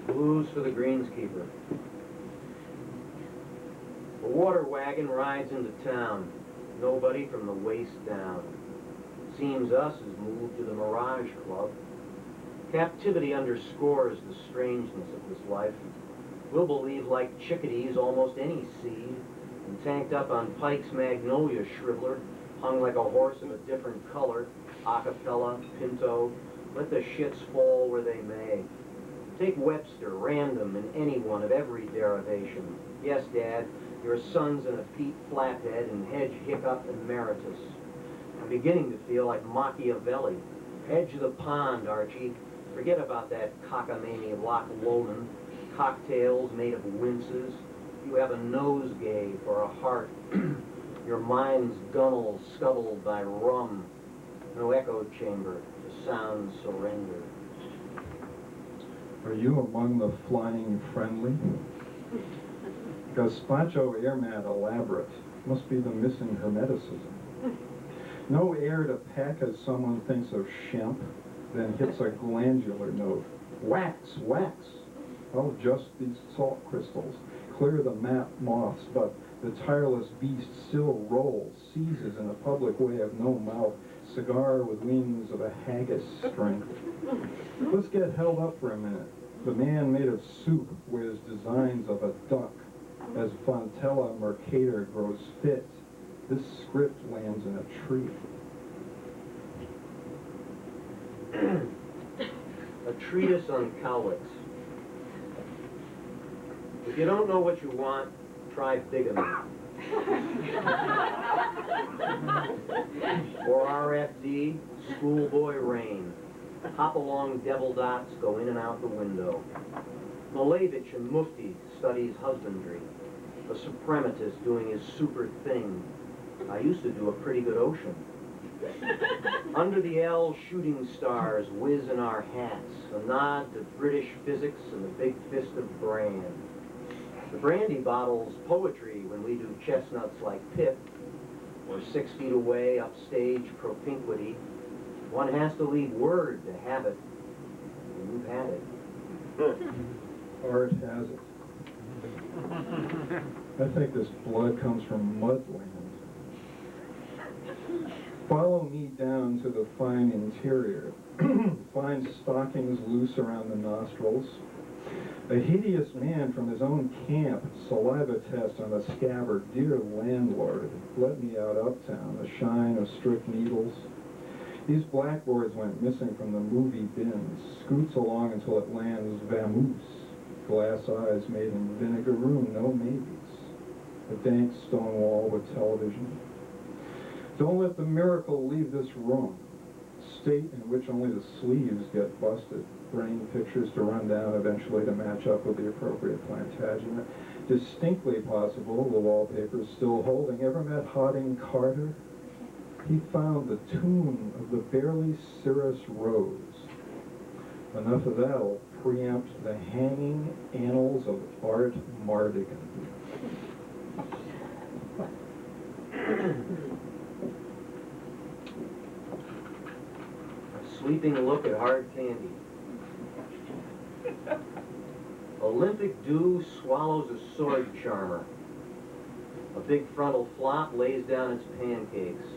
Blues for the greenskeeper. A water wagon rides into town. Nobody from the waist down. Seems us has moved to the Mirage Club. Captivity underscores the strangeness of this life. We'll believe like chickadees almost any seed, and tanked up on Pike's Magnolia Shriveler, hung like a horse of a different color, acapella, pinto, let the shits fall where they may. Take Webster, random, and anyone of every derivation. Yes, Dad, your son's in a Pete Flathead and Hedge Hiccup Emeritus. I'm beginning to feel like Machiavelli. Edge the pond, Archie. Forget about that cockamamie Loch Lomond. Cocktails made of winces. You have a nosegay for a heart. Your mind's gunnel scuttled by rum. No echo chamber to sound surrender. Are you among the flying friendly? Gazpacho air mat elaborate. Must be the missing hermeticism. No air to pack as someone thinks of Shemp, then hits a glandular note. Wax, wax. Oh, just these salt crystals. Clear the map moths, but the tireless beast still rolls, seizes in a public way of no mouth, cigar with wings of a haggis strength. Let's get held up for a minute. The man made of soup wears designs of a duck. As Fontella Mercator grows fit, this script lands in a tree. A treatise on cowlicks. If you don't know what you want, try bigamy. Or RFD, schoolboy rain. Hop along devil dots, go in and out the window. Malevich and Mufti studies husbandry. A suprematist doing his super thing. I used to do a pretty good ocean. Under the L, shooting stars whiz in our hats. A nod to British physics and the big fist of Brand. The brandy bottle's poetry when we do chestnuts like Pip, or 6 feet away, upstage propinquity. One has to leave word to have it. And you've had it. Art has it. I think this blood comes from mudland. Follow me down to the fine interior. Fine stockings loose around the nostrils. A hideous man from his own camp, saliva test on the scabbard. Dear landlord, let me out uptown, a shine of strict needles. These blackboards went missing from the movie bins. Scoots along until it lands vamoose. Glass eyes made in vinegar room, no maybes. A dank stone wall with television. Don't let the miracle leave this room. State in which only the sleeves get busted. Brain pictures to run down eventually to match up with the appropriate Plantagenet. Distinctly possible the wallpaper's still holding. Ever met Hodding Carter? He found the tomb of the barely cirrus rose. Enough of that'll preempt the hanging annals of Art Mardigan. A sweeping look at hard candy. Olympic dew swallows a sword charmer. A big frontal flop lays down its pancakes.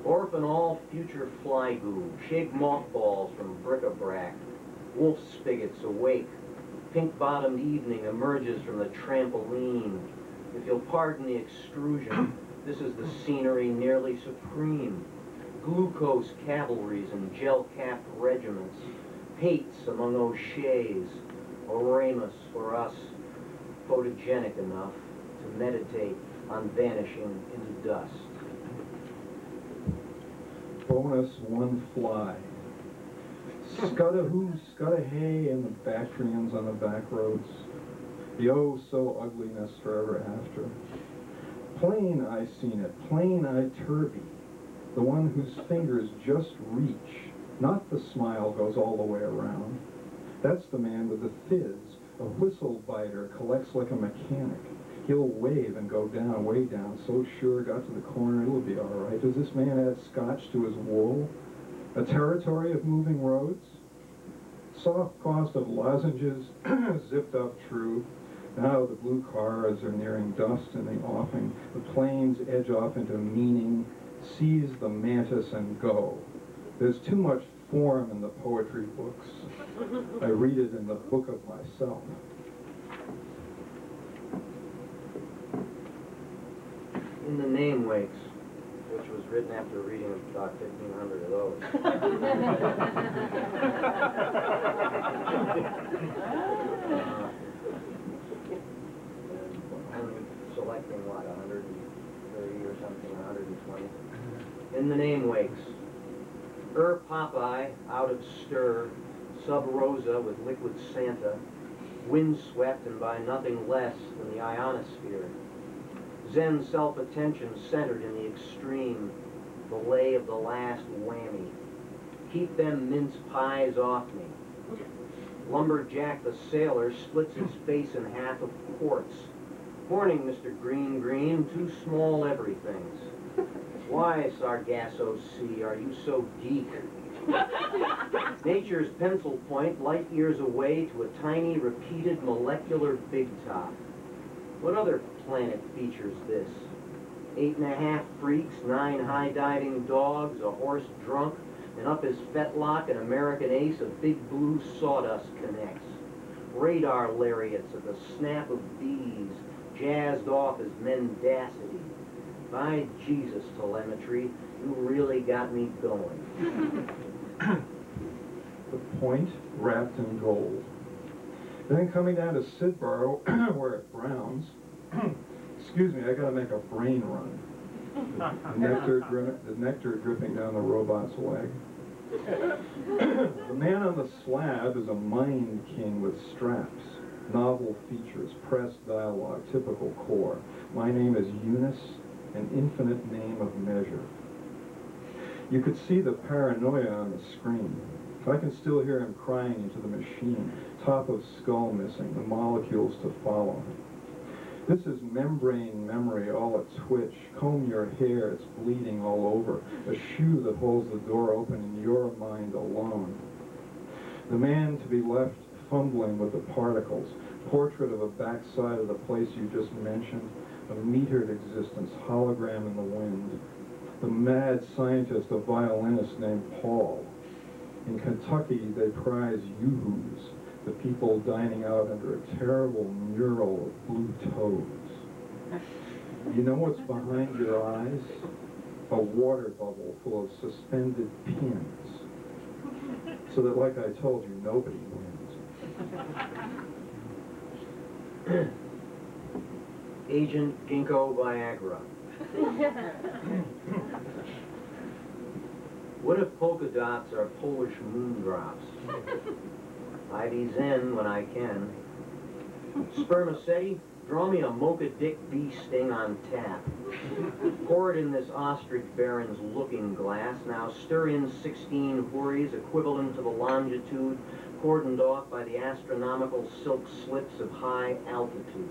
Orphan all future fly goo, shaped mothballs from bric-a-brac. Wolf spigots awake. Pink-bottomed evening emerges from the trampoline. If you'll pardon the extrusion, this is the scenery nearly supreme. Glucose cavalries and gel-capped regiments. Pates among O'Shea's. Oramus for us, photogenic enough to meditate on vanishing into dust. Bonus one fly. Scudda-hoo, scudda-hey, and the Bactrians on the back roads. The oh-so-ugliness forever after. Plain I seen it, plain I turvy. The one whose fingers just reach. Not the smile goes all the way around. That's the man with the fizz. A whistle biter collects like a mechanic. He'll wave and go down, way down, so sure, got to the corner, it'll be all right. Does this man add scotch to his wool? A territory of moving roads? Soft cost of lozenges, zipped up true. Now the blue cars are nearing dust in the offing. The planes edge off into meaning, seize the mantis and go. There's too much form in the poetry books. I read it in the book of myself. In the Name Wakes, which was written after reading about 1,500 of those. I'm selecting, what, 130 or something, 120. In the Name Wakes, Popeye, out of stir, sub rosa with liquid Santa, windswept and by nothing less than the ionosphere. Zen self-attention centered in the extreme, the lay of the last whammy. Keep them mince pies off me. Lumberjack the sailor splits his face in half of quartz. Morning, Mr. Green Green, two small everythings. Why, Sargasso Sea, are you so geek? Nature's pencil point, light years away to a tiny repeated molecular big top. What other planet features this? 8.5 freaks, 9 high-diving dogs, a horse drunk, and up his fetlock an American ace of big blue sawdust connects. Radar lariats at the snap of bees, jazzed off as mendacity. By Jesus, telemetry, you really got me going. The point wrapped in gold. Then coming down to Zinc Bar where it browns. Excuse me, I gotta make a brain run. The nectar dripping down the robot's leg. The man on the slab is a mind king with straps, novel features, pressed dialogue, typical core. My name is Eunice, an infinite name of measure. You could see the paranoia on the screen. I can still hear him crying into the machine, top of skull missing, the molecules to follow. This is membrane memory, all a twitch. Comb your hair, it's bleeding all over. A shoe that holds the door open in your mind alone. The man to be left fumbling with the particles. Portrait of a backside of the place you just mentioned. A metered existence, hologram in the wind. The mad scientist, a violinist named Paul. In Kentucky, they prize yoo-hoos, the people dining out under a terrible mural of blue toads. You know what's behind your eyes? A water bubble full of suspended pins. So that, like I told you, nobody wins. Agent Ginkgo Viagra. What if polka dots are Polish moondrops? Ivy Zen when I can. Spermaceti, draw me a mocha dick bee sting on tap. Pour it in this ostrich baron's looking glass. Now stir in 16 houris equivalent to the longitude cordoned off by the astronomical silk slips of high altitude.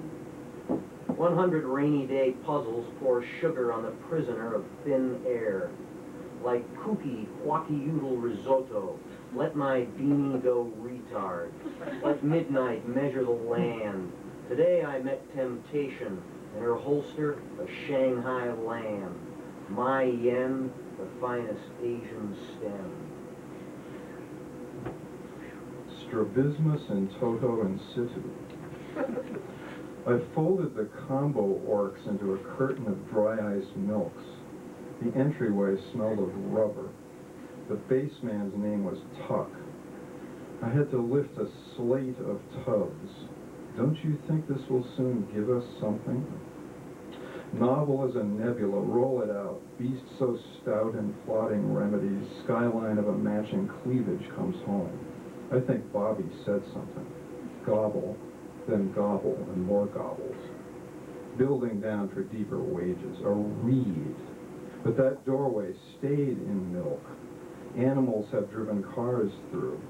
100 rainy day puzzles pour sugar on the prisoner of thin air. Like kooky, whacky-oodle risotto, let my beanie go retard. Let midnight measure the land. Today I met temptation, in her holster, a Shanghai lamb. My yen, the finest Asian stem. Strabismus in toto in situ. I folded the combo orcs into a curtain of dry ice milks. The entryway smelled of rubber. The baseman's name was Tuck. I had to lift a slate of tubs. Don't you think this will soon give us something? Novel as a nebula, roll it out. Beast so stout in plotting remedies, skyline of a matching cleavage comes home. I think Bobby said something. Gobble, then gobble, and more gobbles. Building down for deeper wages. A reed. But that doorway stayed in milk. Animals have driven cars through.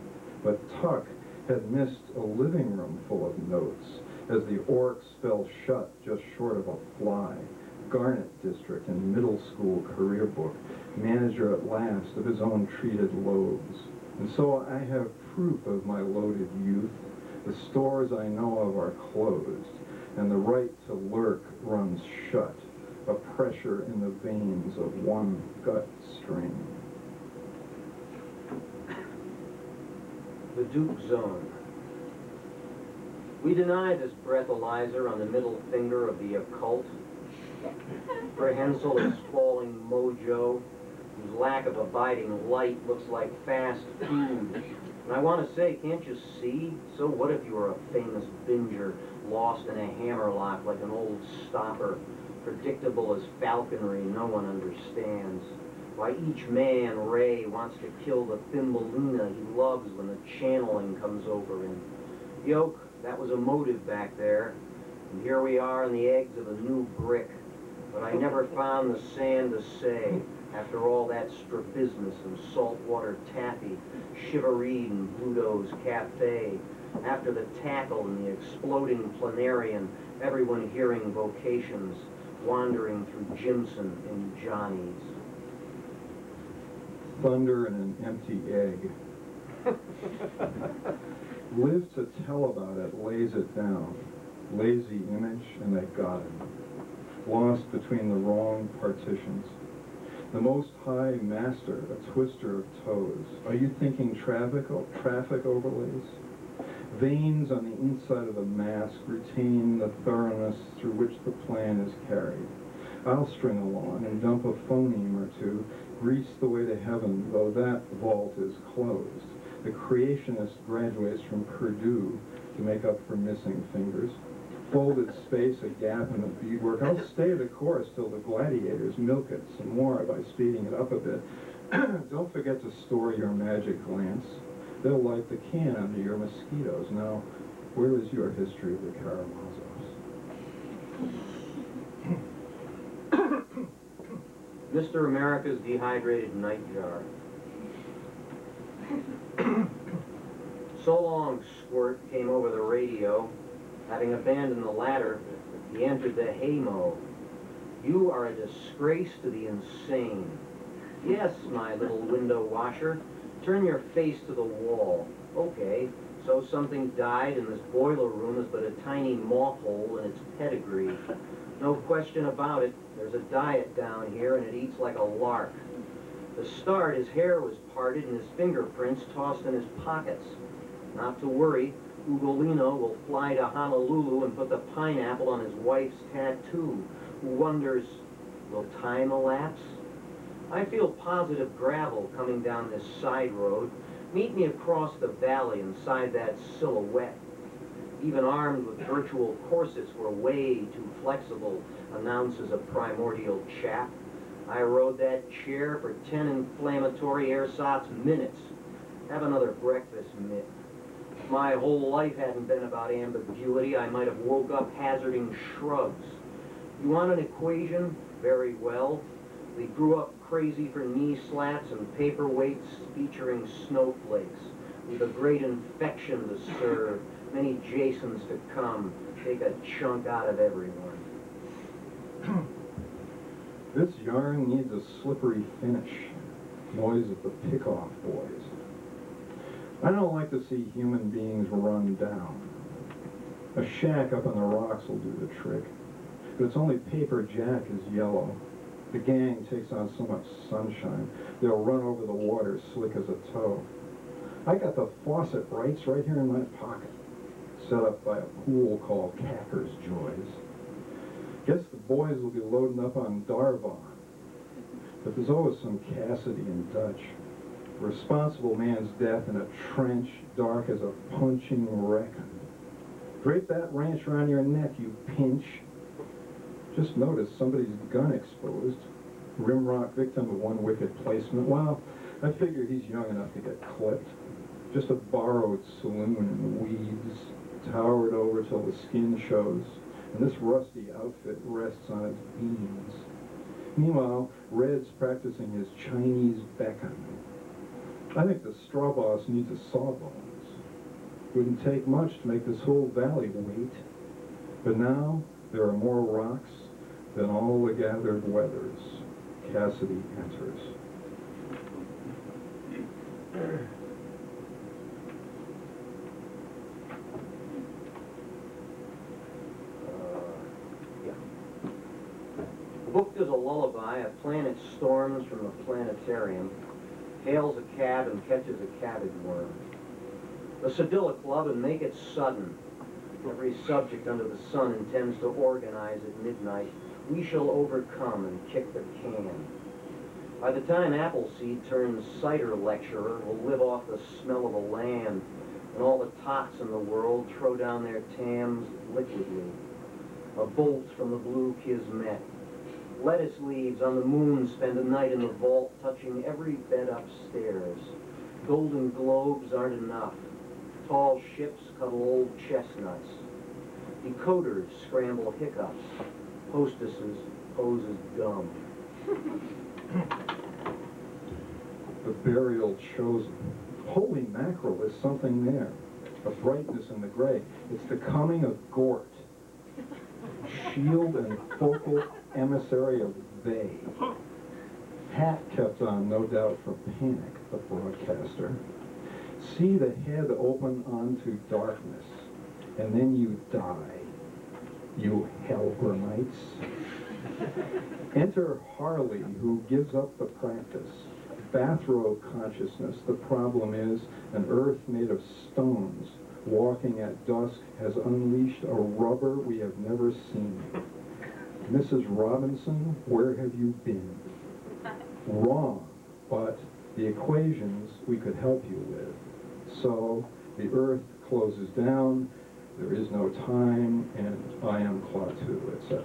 But Tuck had missed a living room full of notes as the orcs fell shut just short of a fly. Garnet District and middle school career book. Manager at last of his own treated loaves. And so I have proof of my loaded youth. The stores I know of are closed, and the right to lurk runs shut. A pressure in the veins of one gut string. The Duke Zone. We deny this breathalyzer on the middle finger of the occult. Prehensile is falling mojo, whose lack of abiding light looks like fast food. And I want to say, can't you see? So what if you were a famous binger, lost in a hammerlock like an old stopper? Predictable as falconry, no one understands. Why each man, Ray, wants to kill the Thumbelina he loves when the channeling comes over him. Yoke, that was a motive back there. And here we are in the eggs of a new brick. but I never found the sand to say after all that strabismus and saltwater taffy, Chivaree and Bluto's Cafe, after the tackle and the exploding planarian, everyone hearing vocations, wandering through Jimson and Johnny's. Thunder and an empty egg. Live to tell about it lays it down. Lazy image, and they got it. Lost between the wrong partitions. The Most High Master, a twister of toes. Are you thinking traffic overlays? Veins on the inside of the mask retain the thoroughness through which the plan is carried. I'll string along and dump a phoneme or two, grease the way to heaven, though that vault is closed. The creationist graduates from Purdue to make up for missing fingers. Folded space, a gap in the beadwork. I'll stay the course till the gladiators milk it some more by speeding it up a bit. Don't forget to store your magic glance. They'll light the can under your mosquitoes. Now, where is your history of the Karamazovs? Mr. America's dehydrated nightjar. So long, Squirt came over the radio. Having abandoned the latter, he entered the haymow. You are a disgrace to the insane. Yes, my little window washer. Turn your face to the wall. Okay, so something died and this boiler room is but a tiny moth hole in its pedigree. No question about it, there's a diet down here and it eats like a lark. To start, his hair was parted and his fingerprints tossed in his pockets. Not to worry, Ugolino will fly to Honolulu and put the pineapple on his wife's tattoo, who wonders, will time elapse? I feel positive gravel coming down this side road. Meet me across the valley inside that silhouette. Even armed with virtual corsets we're way too flexible, announces a primordial chap. I rode that chair for 10 inflammatory ersatz minutes. Have another breakfast, Mitt. If my whole life hadn't been about ambiguity, I might have woke up hazarding shrugs. You want an equation? Very well. We grew up crazy for knee slats and paperweights featuring snowflakes. We've a great infection to serve, many Jasons to come. Take a chunk out of everyone. This yarn needs a slippery finish. Noise of the pick-off boys. I don't like to see human beings run down. A shack up on the rocks will do the trick. But it's only paper Jack is yellow. The gang takes on so much sunshine, they'll run over the water slick as a toe. I got the faucet rights right here in my pocket, set up by a pool called Cacker's Joys. Guess the boys will be loading up on Darvon. But there's always some Cassidy in Dutch. A responsible man's death in a trench dark as a punching reckon. Drape that ranch around your neck, you pinch. Just noticed somebody's gun exposed. Rimrock victim of one wicked placement. Well, I figured he's young enough to get clipped. Just a borrowed saloon in weeds, towered over till the skin shows, and this rusty outfit rests on its beams. Meanwhile, Red's practicing his Chinese beckon. I think the straw boss needs a sawbones. Wouldn't take much to make this whole valley wait. But now, there are more rocks than all the gathered weathers. Cassidy enters. Booked as a lullaby, a planet storms from the planetarium, hails a cab and catches a cabbage worm. The Sedilla Club and make it sudden. Every subject under the sun intends to organize at midnight. We shall overcome and kick the can. By the time Appleseed turns cider lecturer, we'll live off the smell of the land, and all the tots in the world throw down their tams liquidly. A bolt from the blue Kismet. Lettuce leaves on the moon spend a night in the vault, touching every bed upstairs. Golden globes aren't enough. Tall ships cuddle old chestnuts. Decoders scramble hiccups. Hostesses poses gum. The burial chosen. Holy mackerel, there's something there. A brightness in the gray. It's the coming of Gort. Shield and focal emissary of they. Hat kept on, no doubt, for panic, the broadcaster. See the head open onto darkness, and then you die, you Helgramites. Enter Harley, who gives up the practice. Bathrobe consciousness. The problem is an earth made of stones, walking at dusk, has unleashed a rubber we have never seen. Mrs. Robinson, where have you been? Wrong, but the equations we could help you with. So the earth closes down, there is no time, and I am Klaatu, etc.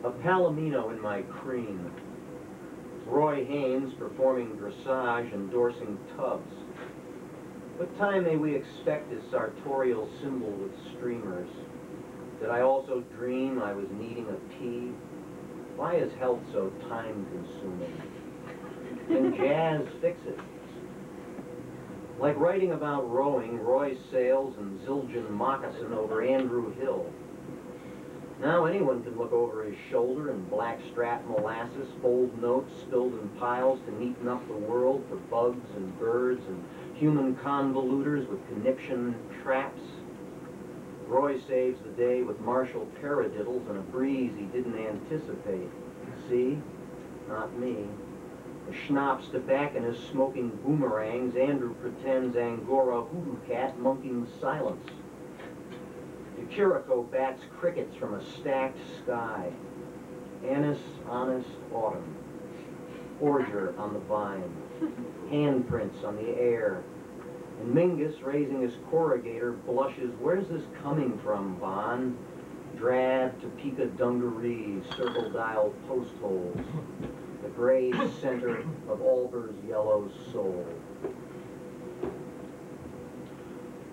A palomino in my cream. Roy Haynes performing dressage, endorsing tubs. What time may we expect his sartorial symbol with streamers? Did I also dream I was needing a pee? Why is health so time-consuming? Can jazz fix it? Like writing about rowing, Roy sails and Zildjian moccasin over Andrew Hill. Now anyone can look over his shoulder in blackstrap molasses, fold notes spilled in piles to neaten up the world for bugs and birds and human convolutors with conniption traps. Roy saves the day with martial paradiddles and a breeze he didn't anticipate. See? Not me. A schnapps tobacconist smoking boomerangs, Andrew pretends Angora hoodoo cat monkeying silence. Kiriko bats crickets from a stacked sky. Anise, honest autumn. Orger on the vine. Handprints on the air. And Mingus, raising his corrugator, blushes, where's this coming from, Von? Drab Topeka dungarees, circle dial post holes. The gray center of Alber's yellow soul.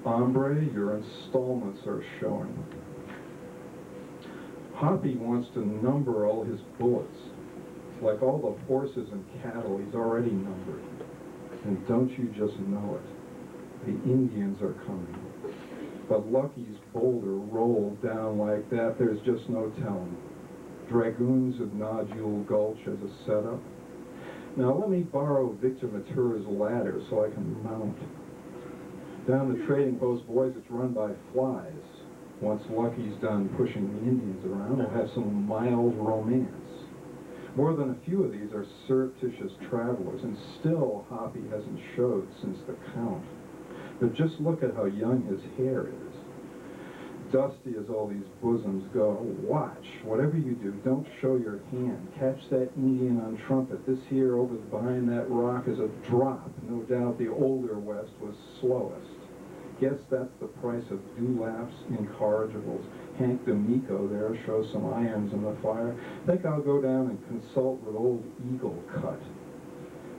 Hombre, your installments are showing. Hoppy wants to number all his bullets. Like all the horses and cattle, he's already numbered. And don't you just know it? The Indians are coming. But Lucky's boulder rolled down like that, there's just no telling. Dragoons of Nodule Gulch as a setup. Now let me borrow Victor Matura's ladder so I can mount. Down the trading post, boys, it's run by flies. Once Lucky's done pushing the Indians around, we'll have some mild romance. More than a few of these are surreptitious travelers, and still Hoppy hasn't showed since the count. But just look at how young his hair is. Dusty as all these bosoms go. Watch, whatever you do, don't show your hand. Catch that Indian on trumpet. This here over behind that rock is a drop. No doubt the older West was slowest. Guess that's the price of dewlaps, incorrigibles. Hank D'Amico there shows some irons in the fire. Think I'll go down and consult with old Eagle Cut.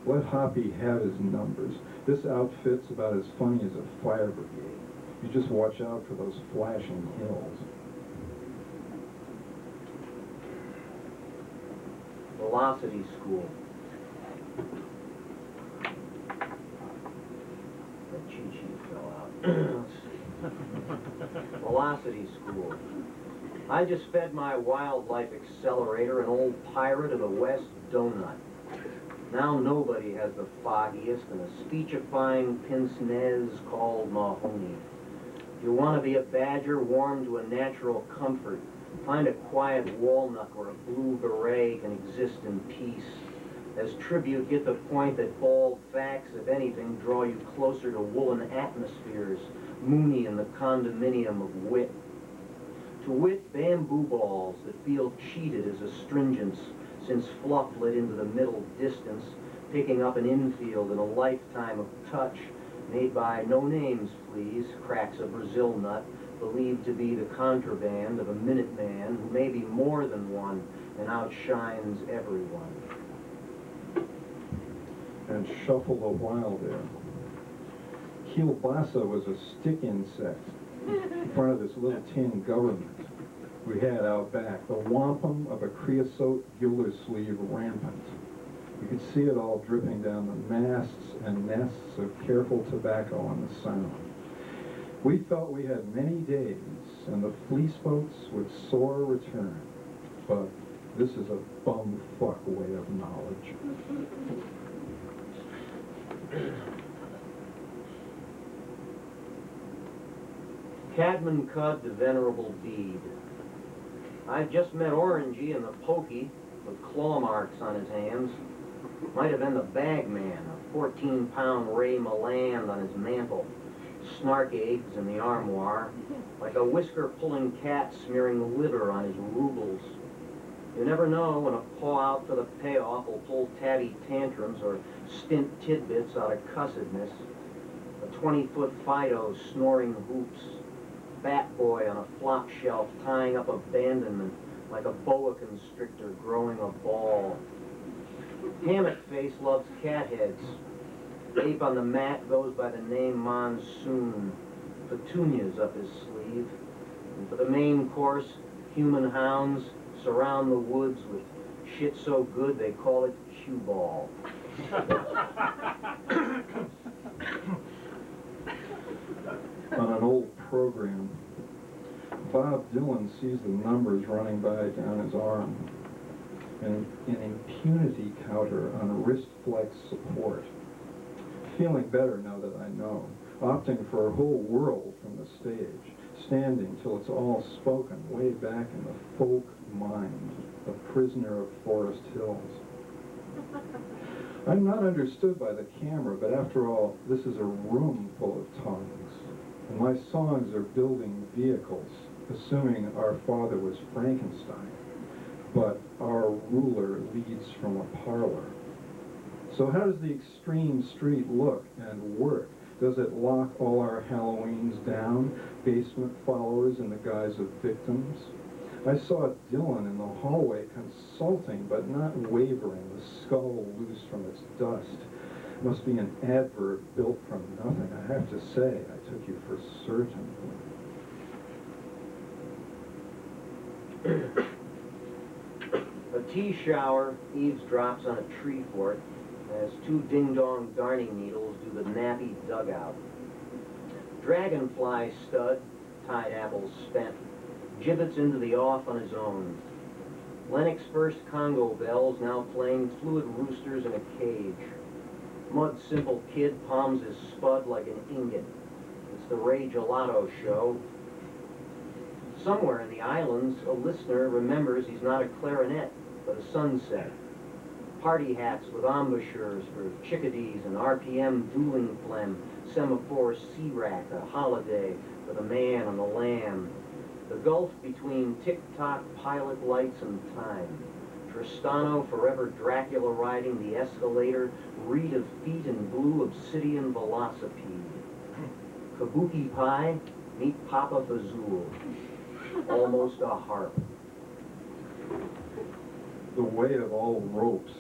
Let Hoppy have his numbers. This outfit's about as funny as a fire brigade. You just watch out for those flashing hills. Velocity School. The cheat sheet fell out. Let's see. Velocity School. I just fed my wildlife accelerator an old pirate of the West donut. Now nobody has the foggiest and a speechifying pince-nez called Mahoney. If you want to be a badger warm to a natural comfort, find a quiet walnut where a blue beret can exist in peace. As tribute, get the point that bald facts, if anything, draw you closer to woolen atmospheres, moony in the condominium of wit. To wit, bamboo balls that feel cheated as astringents, since fluff lit into the middle distance, picking up an infield in a lifetime of touch, made by no names, please, cracks a Brazil nut, believed to be the contraband of a Minuteman who may be more than one and outshines everyone. And shuffle a while there. Kielbasa was a stick insect, in front of this little tin government we had out back. The wampum of a creosote Gildersleeve rampant. You could see it all dripping down the masts and nests of careful tobacco on the Sound. We thought we had many days, and the fleece boats would soar return. But this is a bumfuck way of knowledge. Cadman Cud to Venerable Bede. I've just met Orangey in the pokey with claw marks on his hands. Might have been the bagman, a 14-pound Ray Milland on his mantle, snark eggs in the armoire, like a whisker-pulling cat smearing liver on his rubles. You never know when a paw out for the payoff will pull tatty tantrums or stint tidbits out of cussedness. A 20-foot Fido snoring hoops, bat boy on a flop shelf tying up abandonment like a boa constrictor growing a ball. Hammock face loves cat heads. Ape on the mat goes by the name Monsoon. Petunias up his sleeve. And for the main course, human hounds surround the woods with shit so good they call it cue ball. On an old program, Bob Dylan sees the numbers running by down his arm, and an impunity counter on wrist flex support. Feeling better now that I know, opting for a whole world from the stage, standing till it's all spoken way back in the folk mind, a prisoner of Forest Hills. I'm not understood by the camera, but after all, this is a room full of tongues, and my songs are building vehicles, assuming our father was Frankenstein, but our ruler leads from a parlor. So how does the extreme street look and work? Does it lock all our Halloweens down, basement followers in the guise of victims? I saw Dylan in the hallway consulting, but not wavering, the skull loose from its dust. Must be an adverb built from nothing. I have to say, I took you for certain. A tea shower eavesdrops on a tree fort as two ding-dong darning needles do the nappy dugout. Dragonfly stud, tied apples spent, gibbets into the off on his own. Lennox First Congo bells now playing fluid roosters in a cage. Mud Simple Kid palms his spud like an ingot. It's the Ray Gelato show. Somewhere in the islands, a listener remembers he's not a clarinet, but a sunset. Party hats with embouchures for chickadees and RPM dueling phlegm, semaphore sea-rack, a holiday for the man and the lamb. The gulf between tick-tock pilot lights and time. Tristano forever Dracula riding the escalator, reed of feet in blue obsidian velocipede. Kabuki pie, meet Papa Fazool. Almost a harp. The way of all ropes.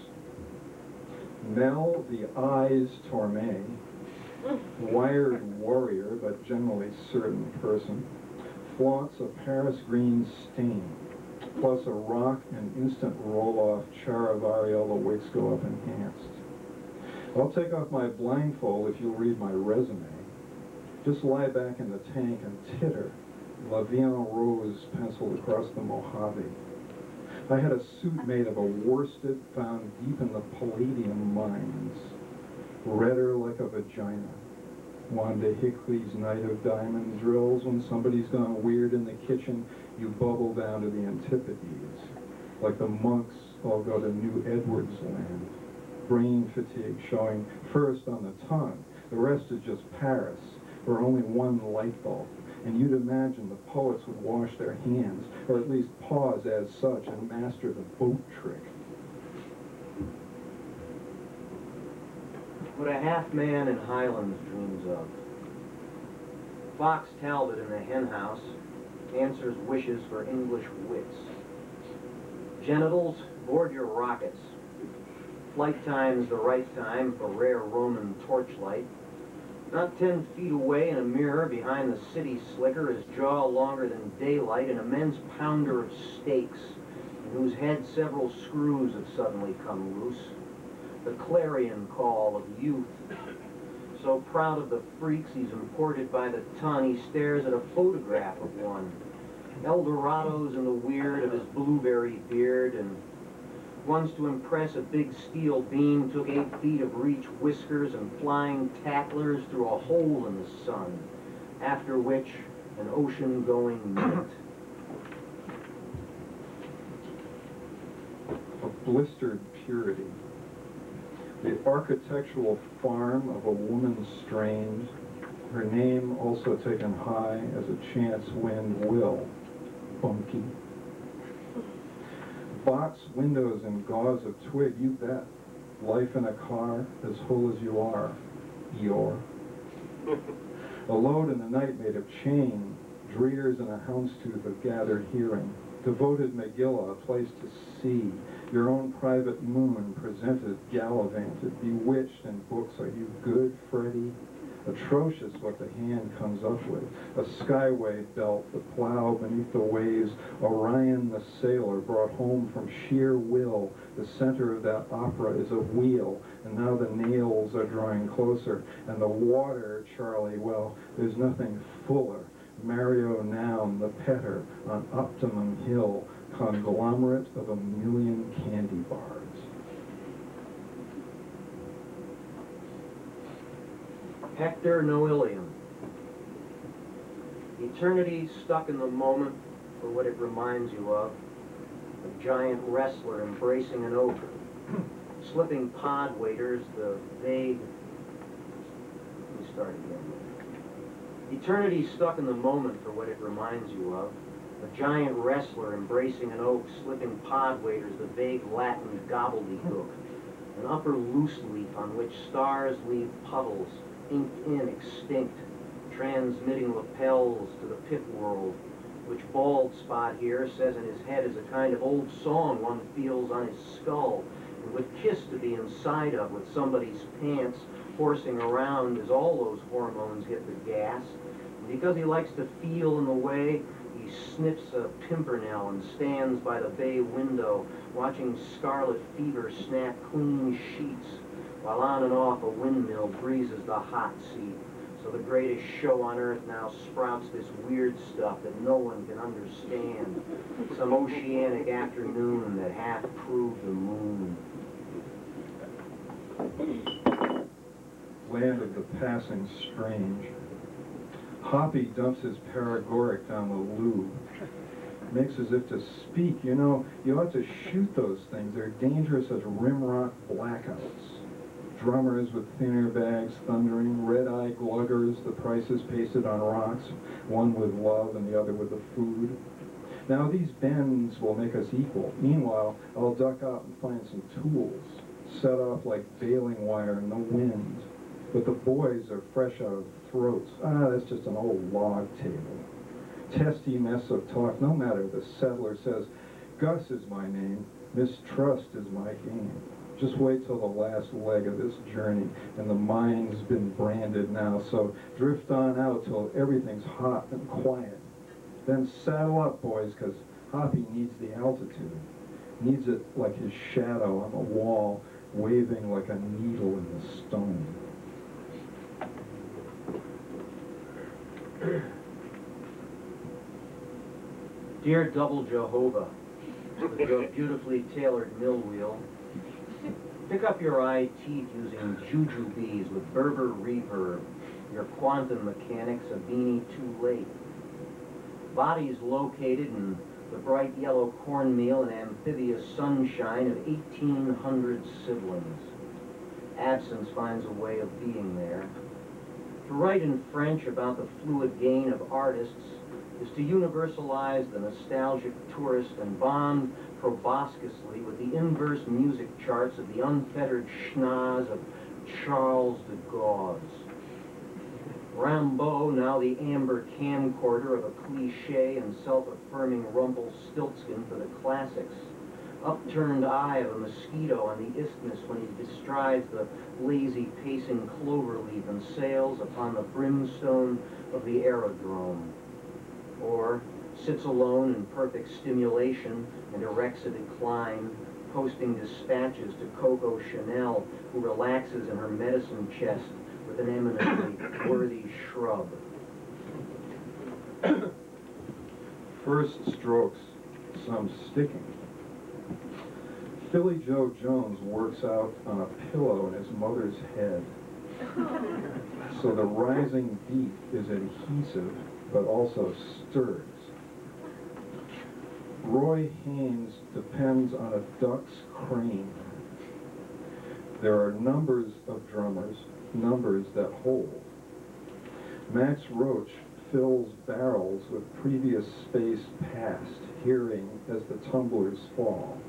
Mel the Eyes Torme, wired warrior but generally certain person, flaunts a Paris green stain, plus a rock and instant roll-off Charavariola wigs go up enhanced. I'll take off my blindfold if you'll read my resume. Just lie back in the tank and titter, La Vie en Rose penciled across the Mojave. I had a suit made of a worsted found deep in the palladium mines, redder like a vagina. Wanda Hickley's Night of Diamond drills. When somebody's gone weird in the kitchen, you bubble down to the Antipodes. Like the monks all go to New Edwards land. Brain fatigue showing first on the tongue. The rest is just Paris, or only one light bulb. And you'd imagine the poets would wash their hands, or at least pause as such and master the boat trick. What a half-man in Highlands dreams of. Fox Talbot in the hen house answers wishes for English wits. Genitals, board your rockets. Flight time's the right time for rare Roman torchlight. Not 10 feet away in a mirror behind the city slicker, his jaw longer than daylight, an immense pounder of steaks, in whose head several screws have suddenly come loose. The clarion call of youth. So proud of the freaks he's imported by the ton, he stares at a photograph of one. Eldorados in the weird of his blueberry beard, and once to impress a big steel beam took 8 feet of reach whiskers and flying tacklers through a hole in the sun, after which an ocean-going mint. A blistered purity. The architectural farm of a woman strained, her name also taken high as a chance wind will. Bunky. Box windows and gauze of twig, you bet. Life in a car, as whole as you are, Eeyore. A load in the night made of chain, dreers and a houndstooth of gathered hearing. Devoted Megillah, a place to see. Your own private moon presented, gallivanted, bewitched in books. Are you good, Freddie? Atrocious what the hand comes up with. A skyway belt, the plow beneath the waves. Orion the sailor brought home from sheer will. The center of that opera is a wheel, and now the nails are drawing closer. And the water, Charlie, well, there's nothing fuller. Mario Noun, the petter, on Optimum Hill, conglomerate of a million candy bars. Hector Noilium. Eternity stuck in the moment for what it reminds you of. A giant wrestler embracing an oak. Slipping pod waiters, the vague... Let me start again. Eternity stuck in the moment for what it reminds you of. A giant wrestler embracing an oak, slipping pod waiters, the vague Latin gobbledygook. An upper loose leaf on which stars leave puddles, inked in extinct, transmitting lapels to the pit world, which Bald Spot here says in his head is a kind of old song one feels on his skull, and would kiss to be inside of with somebody's pants, horsing around as all those hormones hit the gas. And because he likes to feel in the way, he sniffs a pimpernel and stands by the bay window, watching scarlet fever snap clean sheets, while on and off a windmill breezes the hot seat. So the greatest show on earth now sprouts this weird stuff that no one can understand. Some oceanic afternoon that half proved the moon. Land of the passing strange. Hoppy dumps his paregoric down the lube. Makes as if to speak. You know, you ought to shoot those things. They're dangerous as rimrock blackouts. Drummers with thin air bags thundering, red-eye gluggers, the prices pasted on rocks, one with love and the other with the food. Now these bends will make us equal. Meanwhile, I'll duck out and find some tools, set off like baling wire in the wind. But the boys are fresh out of throats. That's just an old log table. Testy mess of talk, no matter. The settler says, Gus is my name, mistrust is my game. Just wait till the last leg of this journey, and the mine's been branded now, so drift on out till everything's hot and quiet. Then saddle up, boys, because Hoppy needs the altitude. Needs it like his shadow on the wall, waving like a needle in the stone. Dear Double Jehovah, with your beautifully tailored mill wheel, pick up your eye teeth using jujubes with Berber reverb, your quantum mechanics a beanie too late. Bodies located in the bright yellow cornmeal and amphibious sunshine of 1,800 siblings. Absence finds a way of being there. To write in French about the fluid gain of artists is to universalize the nostalgic tourist and bond proboscisly with the inverse music charts of the unfettered schnoz of Charles de Gauze. Rimbaud, now the amber camcorder of a cliché and self-affirming Rumpelstiltskin for the classics, upturned eye of a mosquito on the isthmus when he bestrides the lazy pacing cloverleaf and sails upon the brimstone of the aerodrome. Or sits alone in perfect stimulation and erects a decline, posting dispatches to Coco Chanel, who relaxes in her medicine chest with an eminently worthy shrub. First strokes, some sticking. Philly Joe Jones works out on a pillow in his mother's head. So the rising beat is adhesive, but also stirs. Roy Haynes depends on a duck's crane. There are numbers of drummers, numbers that hold. Max Roach fills barrels with previous space past, hearing as the tumblers fall.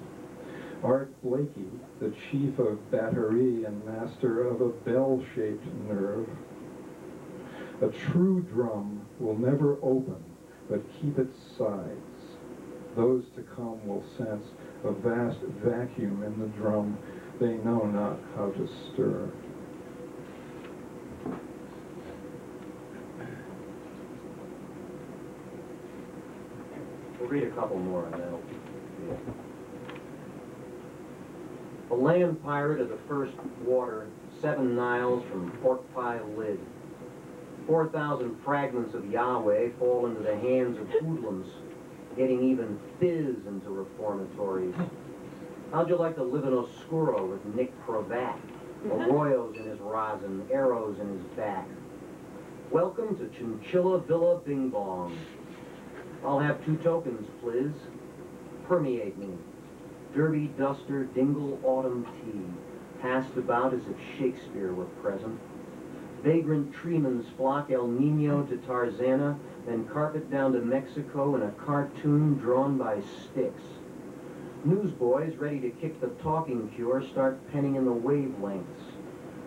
Art Blakey, the chief of battery and master of a bell-shaped nerve. A true drum will never open, but keep its sides. Those to come will sense a vast vacuum in the drum they know not how to stir. We'll read a couple more and that'll be it. The land pirate of the first water, 7 Niles from Pork Pie Lid. 4,000 fragments of Yahweh fall into the hands of hoodlums, getting even fizz into reformatories. How'd you like to live in Oscuro with Nick Cravat? Arroyos in his rosin, arrows in his back. Welcome to Chinchilla Villa Bing Bong. I'll have 2 tokens, please. Permeate me. Derby duster dingle autumn tea, passed about as if Shakespeare were present. Vagrant treemans flock El Nino to Tarzana, then carpet down to Mexico in a cartoon drawn by sticks. Newsboys ready to kick the talking cure start penning in the wavelengths.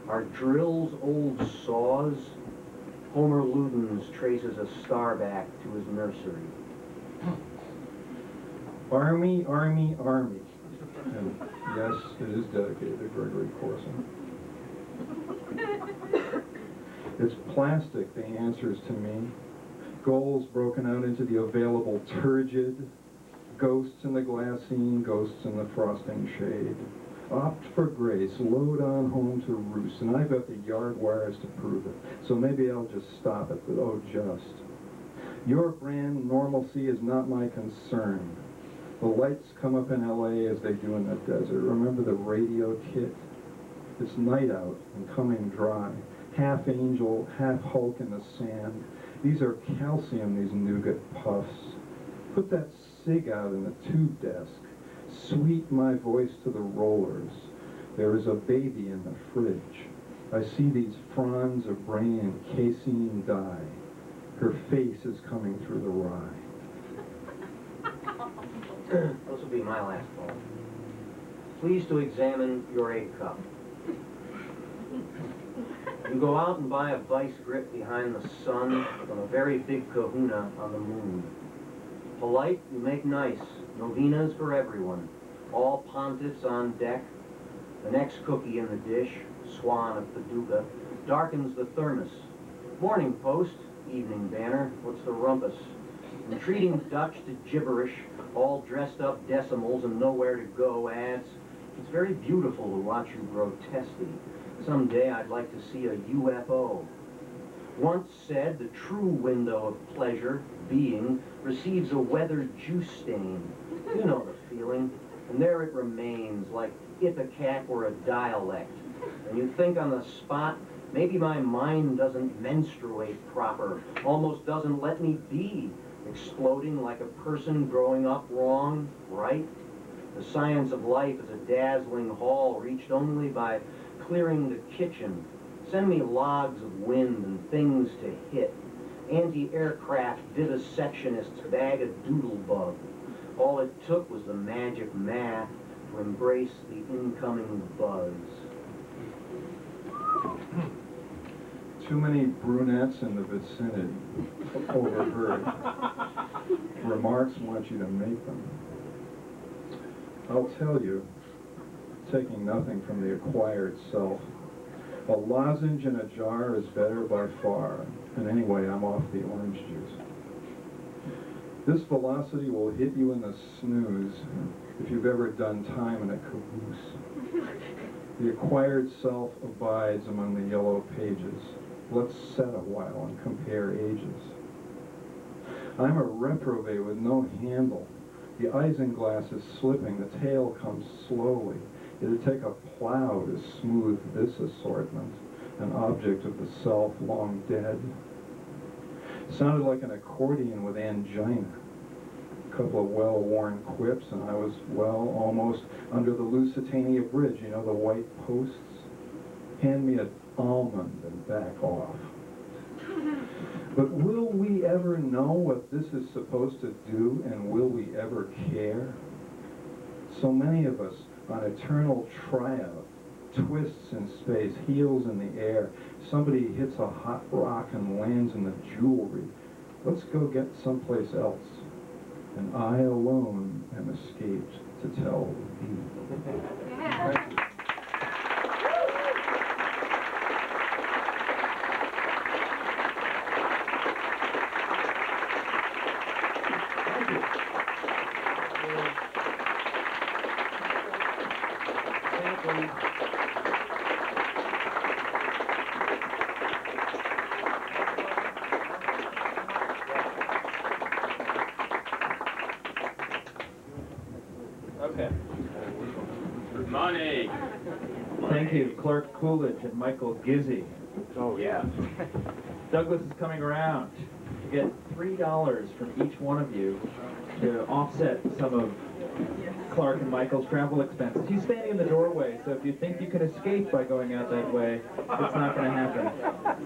Are drills old saws? Homer Ludens traces a starback to his nursery. Army, Army, Army. And yes, it is dedicated to Gregory Corson. It's plastic, the answers to me. Goals broken out into the available turgid. Ghosts in the glassine, ghosts in the frosting shade. Opt for grace, load on home to roost, and I've got the yard wires to prove it. So maybe I'll just stop it, but oh, just. Your brand normalcy is not my concern. The lights come up in L.A. as they do in the desert. Remember the radio kit? It's night out and coming dry. Half angel, half hulk in the sand. These are calcium, these nougat puffs. Put that cig out in the tube desk. Sweet my voice to the rollers. There is a baby in the fridge. I see these fronds of brain and casein dye. Her face is coming through the rye. This will be my last call. Please to examine your egg cup. You go out and buy a vice grip behind the sun from a very big kahuna on the moon. Polite, you make nice. Novenas for everyone. All pontiffs on deck. The next cookie in the dish, swan of Paducah, darkens the thermos. Morning post, evening banner, what's the rumpus? Entreating Dutch to gibberish, all dressed up decimals and nowhere to go adds, it's very beautiful to watch you grow testy. Someday I'd like to see a UFO. Once said, the true window of pleasure, being, receives a weathered juice stain. You know the feeling. And there it remains, like Ipecac were a dialect. And you think on the spot, maybe my mind doesn't menstruate proper, almost doesn't let me be, exploding like a person growing up wrong, right? The science of life is a dazzling hall reached only by clearing the kitchen. Send me logs of wind and things to hit. Anti-aircraft vivisectionist's bag of doodlebug. All it took was the magic math to embrace the incoming buzz. Too many brunettes in the vicinity. Overheard. Remarks want you to make them. I'll tell you, taking nothing from the acquired self, a lozenge in a jar is better by far. And anyway, I'm off the orange juice. This velocity will hit you in the snooze if you've ever done time in a caboose. The acquired self abides among the yellow pages. Let's set a while and compare ages. I'm a reprobate with no handle. The isinglass is slipping, the tail comes slowly. It'd take a plow to smooth this assortment, an object of the self long dead. Sounded like an accordion with angina. A couple of well-worn quips, and I was, well, almost under the Lusitania Bridge, you know, the white posts. Hand me an almond and back off. But will we ever know what this is supposed to do, and will we ever care? So many of us on eternal tryout, twists in space, heels in the air. Somebody hits a hot rock and lands in the jewelry. Let's go get someplace else. And I alone am escaped to tell thee. Yeah. Okay. Money. Thank you, Clerk Coolidge and Michael Gizzi. Oh, yeah. Douglas is coming around to get $3 from each one of you to offset some of Clark and Michael's travel expenses. He's standing in the doorway, so if you think you can escape by going out that way, it's not going to happen.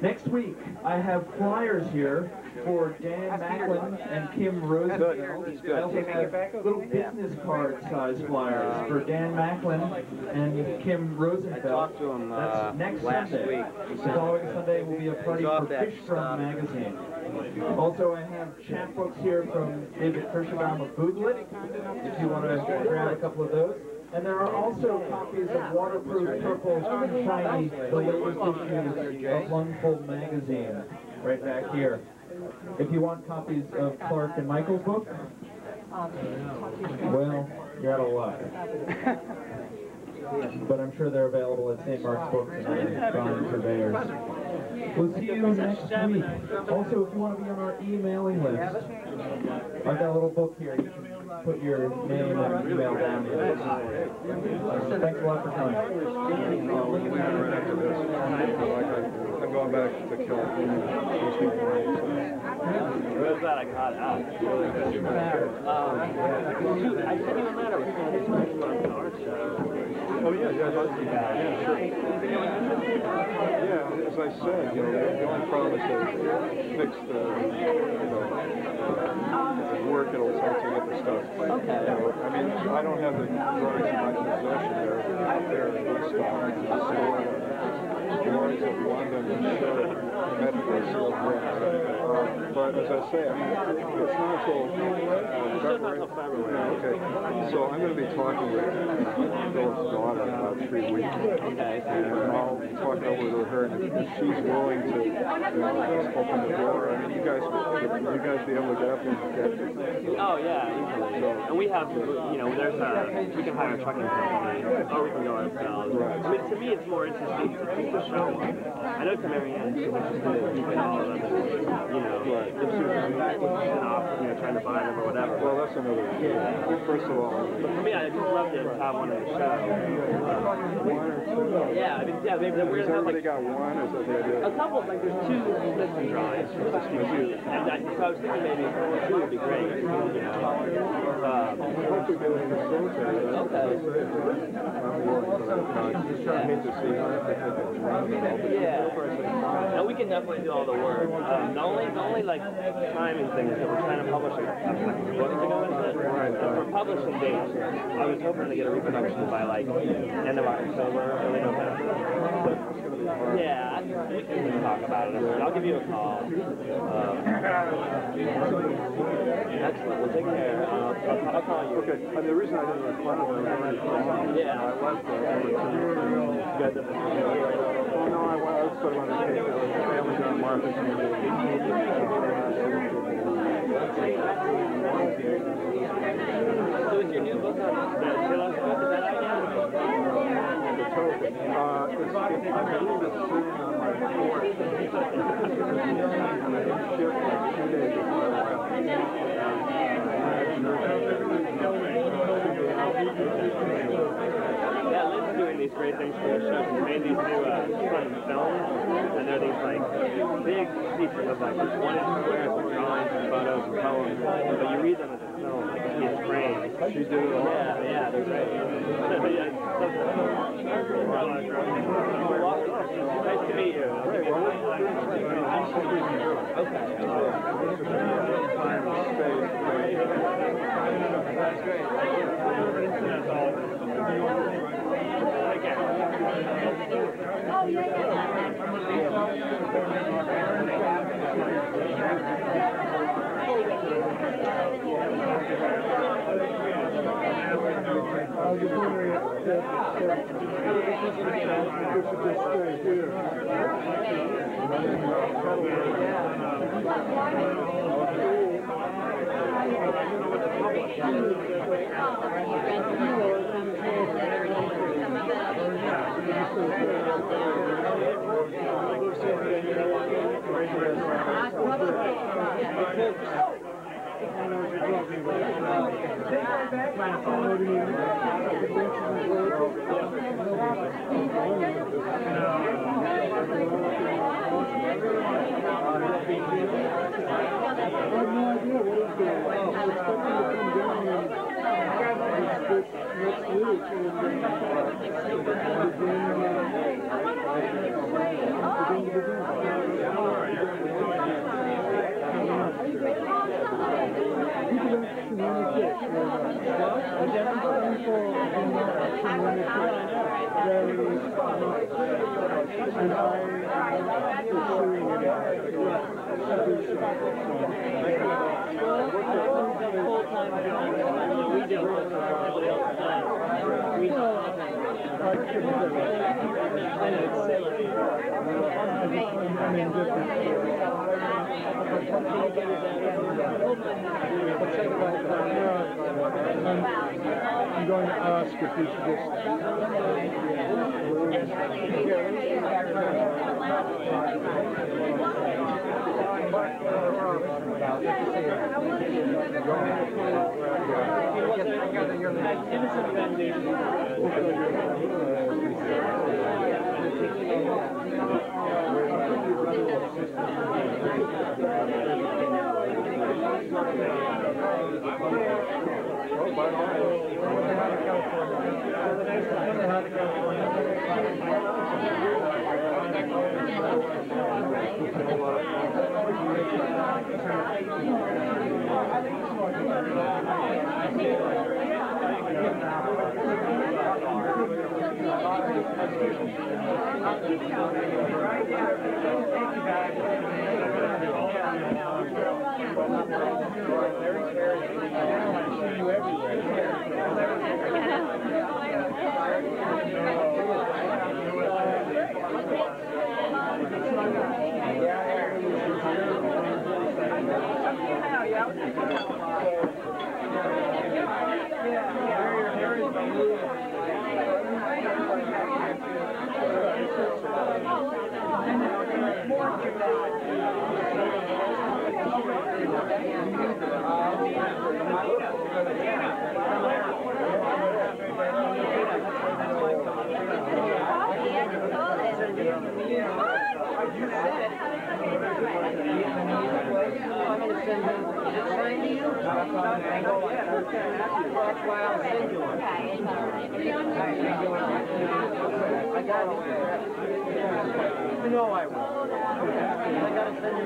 Next week, I have flyers here for Dan Macklin and Kim Rosenfeld. I also have little business card-sized flyers for Dan Macklin and Kim Rosenfeld. I talked to him That's next last Sunday. week. The following Sunday will be a party off for that Fish Front magazine. Also, I have chapbooks here from David Kirschbaum of Booglet, if you want to grab a couple of those. And there are also copies of Waterproof Purple Shiny, the latest issue of Lungful magazine, right back here. If you want copies of Clark and Michael's book, well, you're out of luck. But I'm sure they're available at St. Mark's Books and other fine purveyors. We'll see you next week. Also, if you want to be on our emailing list, I've got a little book here. You can put your name and email down here. Thanks a lot for coming. I'm going back to California. Where's that? I got out. I sent you a letter. Oh, yeah, sure. Yeah, as I said, you know, the only problem is to fix the, work it'll take to get the stuff. Okay. You know, I mean, I don't have the drawings in my possession. They're in the stock. Drawings of London and show metrically still there. But as I say, I mean, it's not until February. Okay. So I'm going to be talking with Philip's daughter in about 3 weeks. Okay. And I'll talk over to her, and if she's willing to just open the door, I mean, you guys be able to get up and get Oh, yeah, easily. And we have, you know, there's we can hire a trucking company, or we can go ourselves. I mean, to me, it's more interesting to keep the show. I know to Marianne, she's interested in keeping all of them, and, you know, if she was off, you know, trying to buy them or whatever. Well, that's another issue. First of all, But for me, I'd just love to have one in the show. one or two. Yeah, I mean, yeah, maybe we're Has gonna have everybody like got one? Is that the idea? a couple, like there's 2 listing drawings for 62, and so I was thinking maybe 2 would be great, you know. Hopefully get it facilitated. Okay. I'm willing to I hate to see how they have it run, you know, but Yeah. And we can definitely do all the work. The only like timing thing is that we're trying to publish a book to go into it. And for publishing dates, I was hoping to get a reproduction by like end of October, early November. Yeah, we can talk about it. I'll give you a call. Excellent. Well, take care. I'll call you. Okay, and the reason I didn't respond to that was Yeah. I left well, no, I was sort of on vacation. I was family down in Martha's. So is your new book on the Phillips book, is that out yet? The token. I believe it's sitting on my porch. It shipped like 2 days before I Yeah, Liv's doing these great things for the show. She made these new fun films, and they're these like big pieces of like 1-inch squares with drawings and photos and poems, but you read them as a film, like a piece frame. She did it all. Yeah, they're great. Nice to meet you. That's great. I'm going to ask if you should just... No, I will. I gotta send you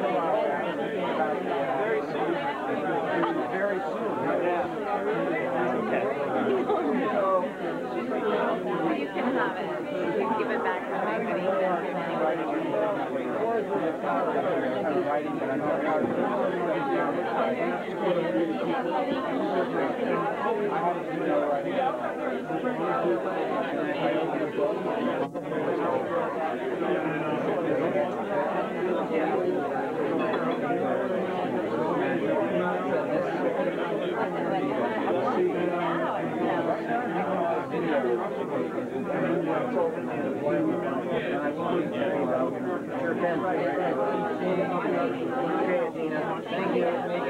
very soon. Very soon. Yeah. Okay. You can have it. You can give it back to me, but he sends it anyway. Sure can. Okay, Gina. Thank you. Make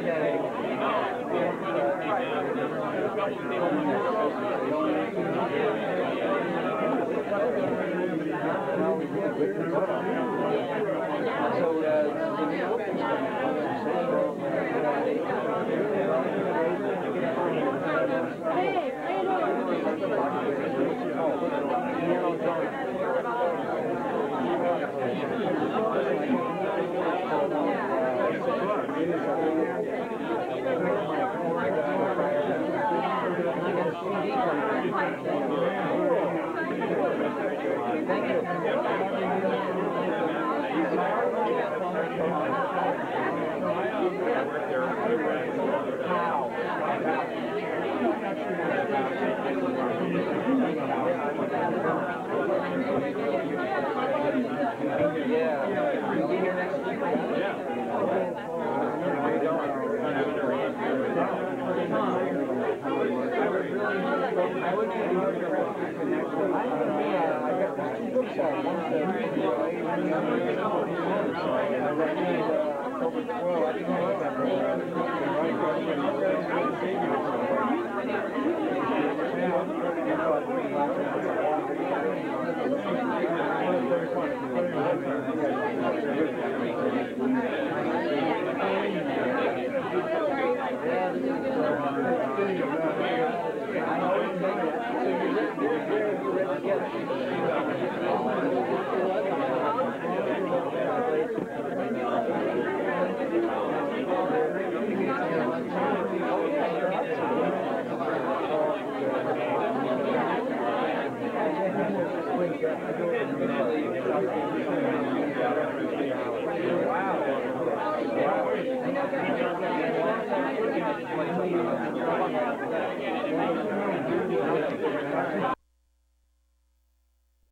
it